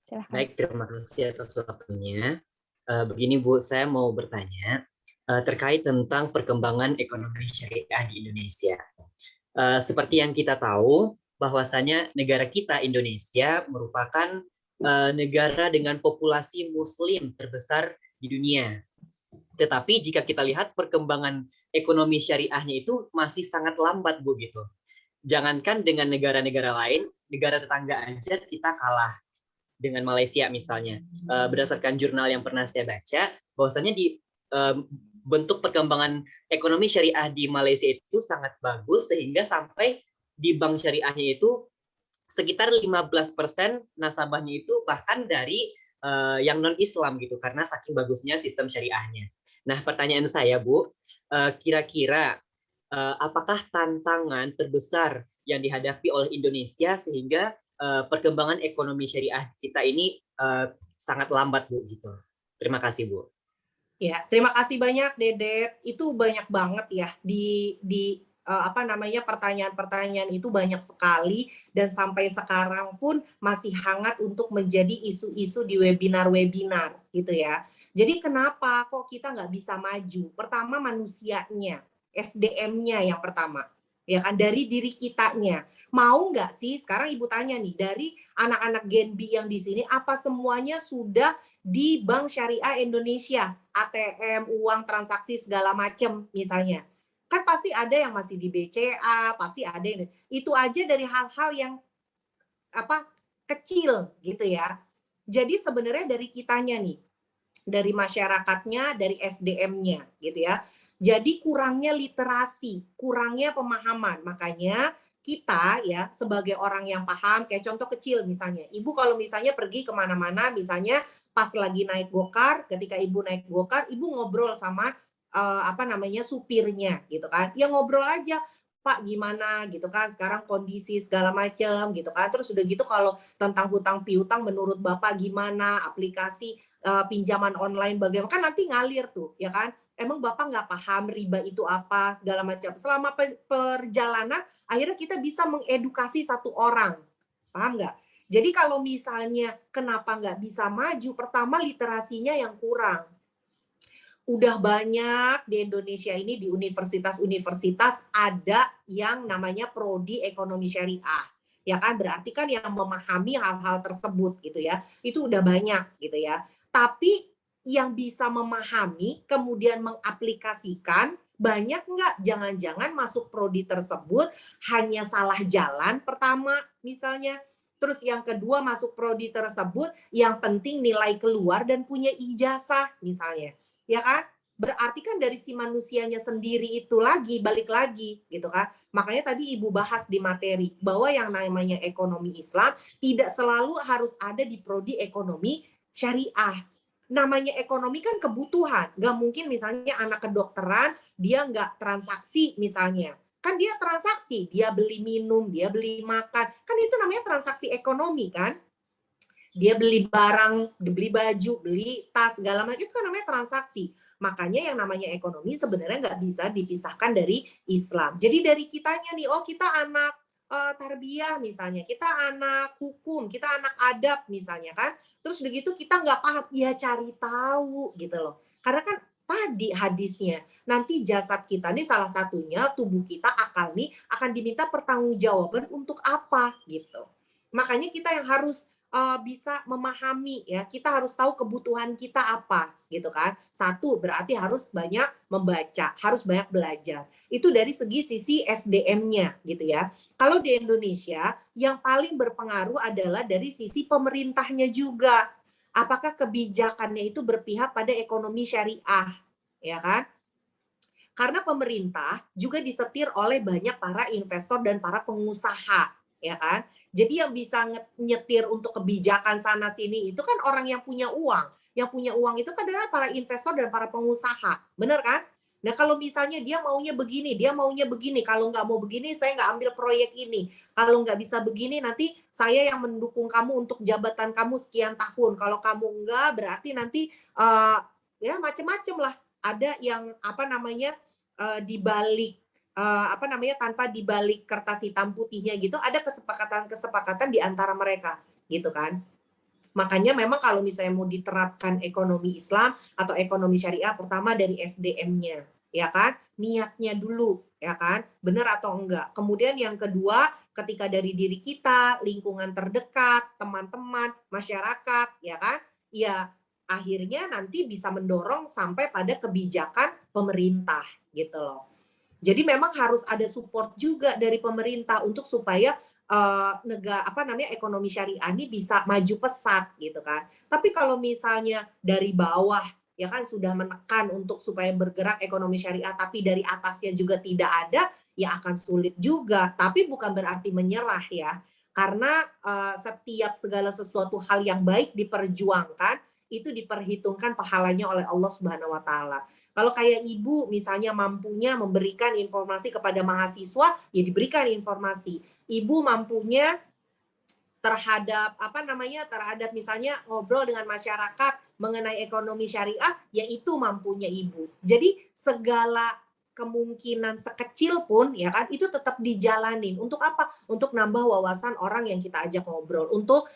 silakan. Baik, terima kasih atas waktunya. Begini Bu, saya mau bertanya terkait tentang perkembangan ekonomi syariah di Indonesia. Seperti yang kita tahu, bahwasanya negara kita Indonesia merupakan negara dengan populasi muslim terbesar di dunia. Tetapi jika kita lihat perkembangan ekonomi syariahnya itu masih sangat lambat Bu gitu. Jangankan dengan negara-negara lain, negara tetangga aja kita kalah dengan Malaysia misalnya. Berdasarkan jurnal yang pernah saya baca, bahwasanya di bentuk perkembangan ekonomi syariah di Malaysia itu sangat bagus sehingga sampai di bank syariahnya itu sekitar 15% nasabahnya itu bahkan dari yang non-Islam gitu karena saking bagusnya sistem syariahnya. Nah, pertanyaan saya Bu, kira-kira apakah tantangan terbesar yang dihadapi oleh Indonesia sehingga perkembangan ekonomi syariah kita ini sangat lambat Bu gitu. Terima kasih Bu. Ya, terima kasih banyak Dedet. Itu banyak banget ya pertanyaan-pertanyaan itu banyak sekali dan sampai sekarang pun masih hangat untuk menjadi isu-isu di webinar-webinar gitu ya. Jadi kenapa kok kita nggak bisa maju? Pertama manusianya, SDM-nya yang pertama, ya kan, dari diri kitanya. Mau nggak sih, sekarang Ibu tanya nih, dari anak-anak Gen B yang di sini, apa semuanya sudah di Bank Syariah Indonesia, ATM, uang, transaksi segala macam misalnya. Kan pasti ada yang masih di BCA, pasti ada yang itu aja dari hal-hal yang kecil gitu ya. Jadi sebenarnya dari kitanya nih, dari masyarakatnya, dari SDM-nya gitu ya. Jadi kurangnya literasi, kurangnya pemahaman. Makanya kita ya sebagai orang yang paham, kayak contoh kecil misalnya, Ibu kalau misalnya pergi kemana-mana, misalnya pas lagi naik gokar, ketika Ibu naik gokar, Ibu ngobrol sama supirnya gitu kan. Ya ngobrol aja, Pak gimana gitu kan, sekarang kondisi segala macam gitu kan. Terus udah gitu kalau tentang hutang piutang menurut Bapak gimana, aplikasi pinjaman online bagaimana, kan nanti ngalir tuh, ya kan? Emang Bapak nggak paham riba itu apa, segala macam. Selama perjalanan, akhirnya kita bisa mengedukasi satu orang. Paham nggak? Jadi kalau misalnya kenapa nggak bisa maju, pertama literasinya yang kurang. Udah banyak di Indonesia ini di universitas-universitas ada yang namanya prodi ekonomi syariah. Ya kan, berarti kan yang memahami hal-hal tersebut gitu ya. Itu udah banyak gitu ya. Tapi yang bisa memahami kemudian mengaplikasikan banyak nggak? Jangan-jangan masuk prodi tersebut hanya salah jalan pertama misalnya. Terus yang kedua masuk prodi tersebut yang penting nilai keluar dan punya ijazah misalnya. Ya kan? Berarti kan dari si manusianya sendiri itu lagi, balik lagi gitu kan. Makanya tadi Ibu bahas di materi bahwa yang namanya ekonomi Islam tidak selalu harus ada di prodi ekonomi syariah. Namanya ekonomi kan kebutuhan. Nggak mungkin misalnya anak kedokteran dia nggak transaksi misalnya. Kan dia transaksi, dia beli minum, dia beli makan. Kan itu namanya transaksi ekonomi kan. Dia beli barang, beli baju, beli tas, segala macam, itu kan namanya transaksi. Makanya yang namanya ekonomi sebenarnya nggak bisa dipisahkan dari Islam. Jadi dari kitanya nih, oh kita anak tarbiyah misalnya, kita anak hukum, kita anak adab misalnya kan. Terus begitu kita nggak paham, ya cari tahu gitu loh. Karena kan tadi hadisnya, nanti jasad kita nih salah satunya, tubuh kita, akal nih akan diminta pertanggungjawaban untuk apa gitu. Makanya kita yang harus bisa memahami ya, kita harus tahu kebutuhan kita apa gitu kan. Satu, berarti harus banyak membaca, harus banyak belajar. Itu dari segi sisi SDM-nya gitu ya. Kalau di Indonesia yang paling berpengaruh adalah dari sisi pemerintahnya juga. Apakah kebijakannya itu berpihak pada ekonomi syariah, ya kan? Karena pemerintah juga disetir oleh banyak para investor dan para pengusaha, ya kan? Jadi yang bisa nyetir untuk kebijakan sana sini itu kan orang yang punya uang. Yang punya uang itu kan adalah para investor dan para pengusaha. Benar kan? Nah kalau misalnya dia maunya begini, dia maunya begini. Kalau nggak mau begini, saya nggak ambil proyek ini. Kalau nggak bisa begini, nanti saya yang mendukung kamu untuk jabatan kamu sekian tahun. Kalau kamu nggak, berarti nanti ya macam-macam lah. Ada yang apa namanya dibalik apa namanya tanpa dibalik kertas hitam putihnya gitu, ada kesepakatan-kesepakatan di antara mereka gitu kan. Makanya memang kalau misalnya mau diterapkan ekonomi Islam atau ekonomi syariah, pertama dari SDM-nya, ya kan? Niatnya dulu, ya kan? Benar atau enggak. Kemudian yang kedua, ketika dari diri kita, lingkungan terdekat, teman-teman, masyarakat, ya kan? Ya akhirnya nanti bisa mendorong sampai pada kebijakan pemerintah gitu loh. Jadi memang harus ada support juga dari pemerintah untuk supaya negara apa namanya ekonomi syariah ini bisa maju pesat gitu kan. Tapi kalau misalnya dari bawah ya kan sudah menekan untuk supaya bergerak ekonomi syariah tapi dari atasnya juga tidak ada, ya akan sulit juga. Tapi bukan berarti menyerah ya. Karena setiap segala sesuatu hal yang baik diperjuangkan itu diperhitungkan pahalanya oleh Allah Subhanahu wa taala. Kalau kayak ibu misalnya mampunya memberikan informasi kepada mahasiswa, ya diberikan informasi. Ibu mampunya terhadap apa namanya terhadap misalnya ngobrol dengan masyarakat mengenai ekonomi syariah, yaitu mampunya ibu. Jadi segala kemungkinan sekecil pun ya kan itu tetap dijalanin. Untuk apa? Untuk nambah wawasan orang yang kita ajak ngobrol. Untuk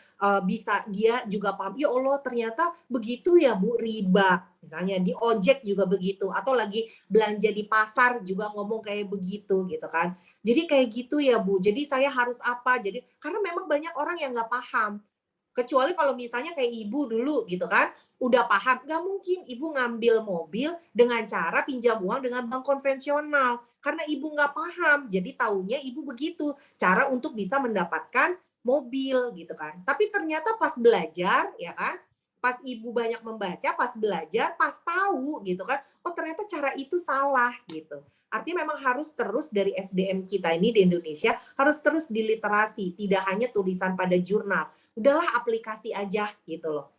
bisa dia juga paham, ya Allah ternyata begitu ya Bu riba. Misalnya di ojek juga begitu atau lagi belanja di pasar juga ngomong kayak begitu gitu kan. Jadi kayak gitu ya Bu. Jadi saya harus apa? Jadi karena memang banyak orang yang nggak paham. Kecuali kalau misalnya kayak ibu dulu gitu kan, udah paham. Nggak mungkin ibu ngambil mobil dengan cara pinjam uang dengan bank konvensional. Karena ibu nggak paham. Jadi taunya ibu begitu. Cara untuk bisa mendapatkan mobil gitu kan. Tapi ternyata pas belajar ya kan, pas ibu banyak membaca, pas belajar, pas tahu gitu kan, oh ternyata cara itu salah gitu. Artinya memang harus terus dari SDM kita ini di Indonesia harus terus diliterasi, tidak hanya tulisan pada jurnal. Udahlah aplikasi aja gitu loh.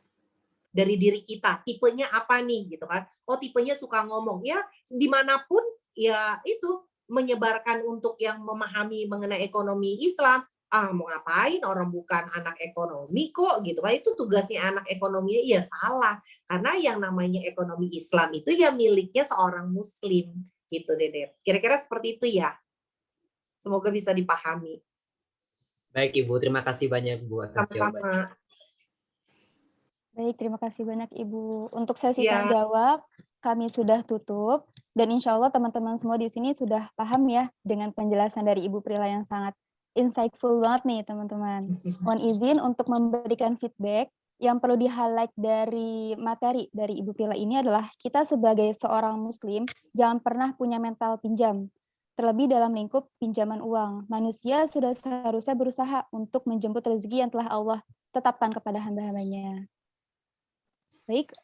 Dari diri kita, tipenya apa nih gitu kan. Oh tipenya suka ngomong, ya dimanapun ya itu menyebarkan untuk yang memahami mengenai ekonomi Islam, mau ngapain, orang bukan anak ekonomi kok gitu kan, itu tugasnya anak ekonomi, ya salah. Karena yang namanya ekonomi Islam itu ya miliknya seorang muslim gitu Dede. Kira-kira seperti itu ya. Semoga bisa dipahami. Baik Ibu, terima kasih banyak Bu atas jawabannya. Sama-sama. Baik, terima kasih banyak Ibu. Untuk sesi Ya. tanya jawab, kami sudah tutup. Dan insya Allah teman-teman semua di sini sudah paham ya dengan penjelasan dari Ibu Prila yang sangat insightful banget nih teman-teman. Mohon izin untuk memberikan feedback. Yang perlu di-highlight dari materi dari Ibu Prila ini adalah kita sebagai seorang muslim jangan pernah punya mental pinjam. Terlebih dalam lingkup pinjaman uang. Manusia sudah seharusnya berusaha untuk menjemput rezeki yang telah Allah tetapkan kepada hamba-hambanya. Baik,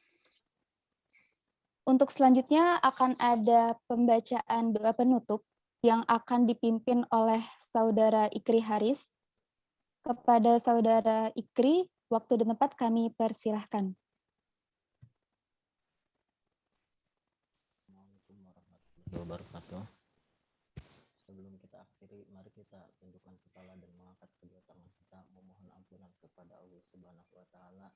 untuk selanjutnya akan ada pembacaan doa penutup yang akan dipimpin oleh Saudara Ikri Haris. Kepada Saudara Ikri, waktu dan tempat kami persilahkan. Assalamualaikum warahmatullahi wabarakatuh. Sebelum kita akhiri, mari kita tundukkan kepala dan mengangkat kedua tangan kita memohon ampunan kepada Allah Subhanahu wa taala.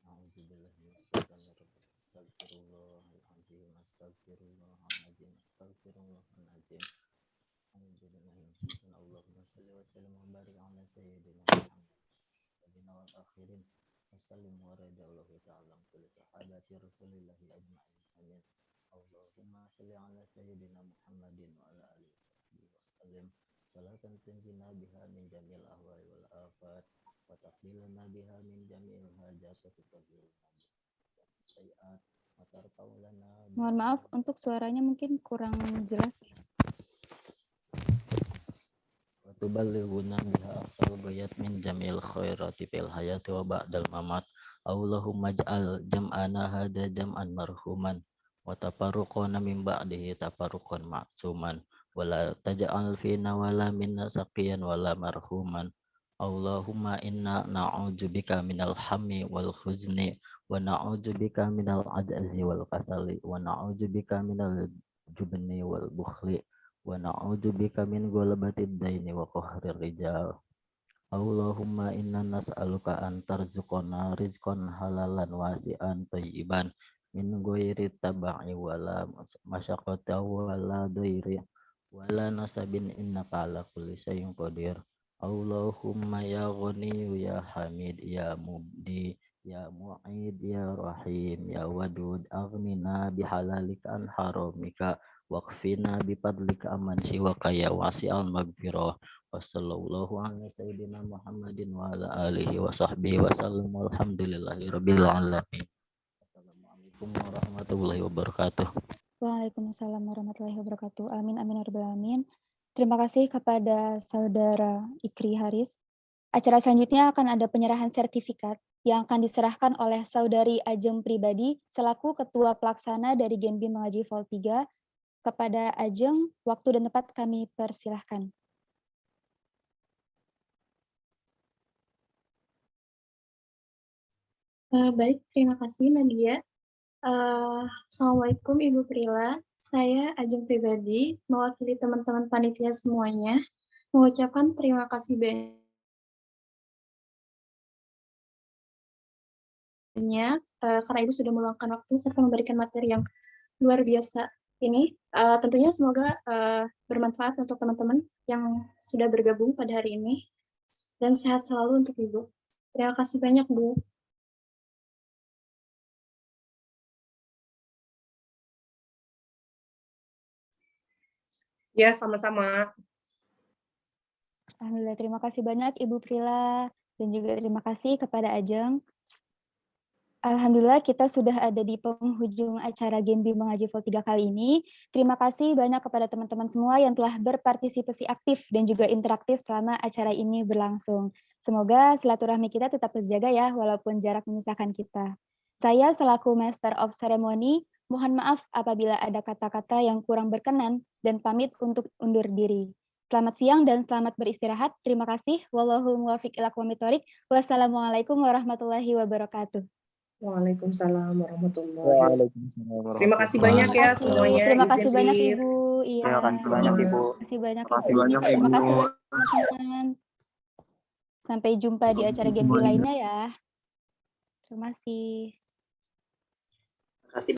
Astagfirullahaladzim, astagfirullahaladzim, astagfirullahaladzim. Allahumma shalli wa sallim wa barik ala sayyidina Muhammad wal akhirin. Wassalam wa radiyallahu ta'ala kulli sahabati rasulillahi ajma'in. Amin. Allahumma shalli ala sayyidina Muhammadin wa ala alihi wa sallim. Salatan tunjina biha min jamil ahwal wal afat wa taqbilana biha min jami'il hajat wa tutahhiruna sayiat wa tarfa'ulana. Mohon maaf untuk suaranya mungkin kurang jelas. Wa tuballighuna biha aqsal bayat min jamil khairati fil hayati wa ba'dal mamat. Allahumma ja'al jam'ana hadha jam'an marhuman wa tafarruqana min ba'dihi tafarruqan ma'suman wa la taj'al fina wala minna saqiyan wala marhuman. Allahumma inna na'udzubika minal hammi wal khuzni wa na'udzubika minal ajzi wal kasali wa na'udzubika minal jubni wal bukhli wa na'udzubika min ghalabatid daini wa qahrir rijal. Allahumma inna nas'aluka an tarzuqana rizqan halalan wasi'an thayyiban min ghairi taba'i wala masyaqqati wala dhairi wala nasabin innaka ala kulli syai'in qadir. Allahumma ya ghani ya hamid ya mubdi ya mu'id ya rahim ya wadud aghnina bihalalika an haramika waqfina bifadlika amman siwaka ya wasi'al maghfirah. Wassallallahu ala sayyidina Muhammadin wa ala alihi wa sahbihi wa sallam walhamdulillahi rabbil alamin. Assalamualaikum warahmatullahi wabarakatuh. Waalaikumsalam warahmatullahi wabarakatuh. Amin, amin, ya rabbal alamin. Terima kasih kepada Saudara Ikri Haris. Acara selanjutnya akan ada penyerahan sertifikat yang akan diserahkan oleh Saudari Ajeng Pribadi selaku Ketua Pelaksana dari Genbi Mengaji Vol 3. Kepada Ajeng, waktu dan tempat kami persilahkan. Baik, terima kasih Nadia. Assalamualaikum Ibu Prila. Saya Ajeng Pribadi, mewakili teman-teman panitia semuanya, mengucapkan terima kasih banyak karena Ibu sudah meluangkan waktu serta memberikan materi yang luar biasa ini. Tentunya semoga bermanfaat untuk teman-teman yang sudah bergabung pada hari ini, dan sehat selalu untuk Ibu. Terima kasih banyak, Bu. Ya, sama-sama. Alhamdulillah, terima kasih banyak Ibu Prila, dan juga terima kasih kepada Ajeng. Alhamdulillah kita sudah ada di penghujung acara Genbi Mengaji Vol 3 kali ini. Terima kasih banyak kepada teman-teman semua yang telah berpartisipasi aktif dan juga interaktif selama acara ini berlangsung. Semoga silaturahmi kita tetap terjaga ya, walaupun jarak memisahkan kita. Saya selaku Master of Ceremony, mohon maaf apabila ada kata-kata yang kurang berkenan dan pamit untuk undur diri. Selamat siang dan selamat beristirahat. Terima kasih. Wallahu muwaffiq ila aqwamit thoriq. Wassalamualaikum warahmatullahi wabarakatuh. Waalaikumsalam warahmatullahi Waalaikumsalam Terima kasih warahmatullahi banyak ya Kasih. semuanya. Terima Izin kasih banyak brief. Ibu. Iya. Terima kasih banyak Ibu. Terima kasih banyak Terima kasih Ibu. banyak Terima Ibu. kasih banyak teman-teman. Sampai jumpa di acara Genbi semuanya. lainnya ya. Terima kasih. Terima kasih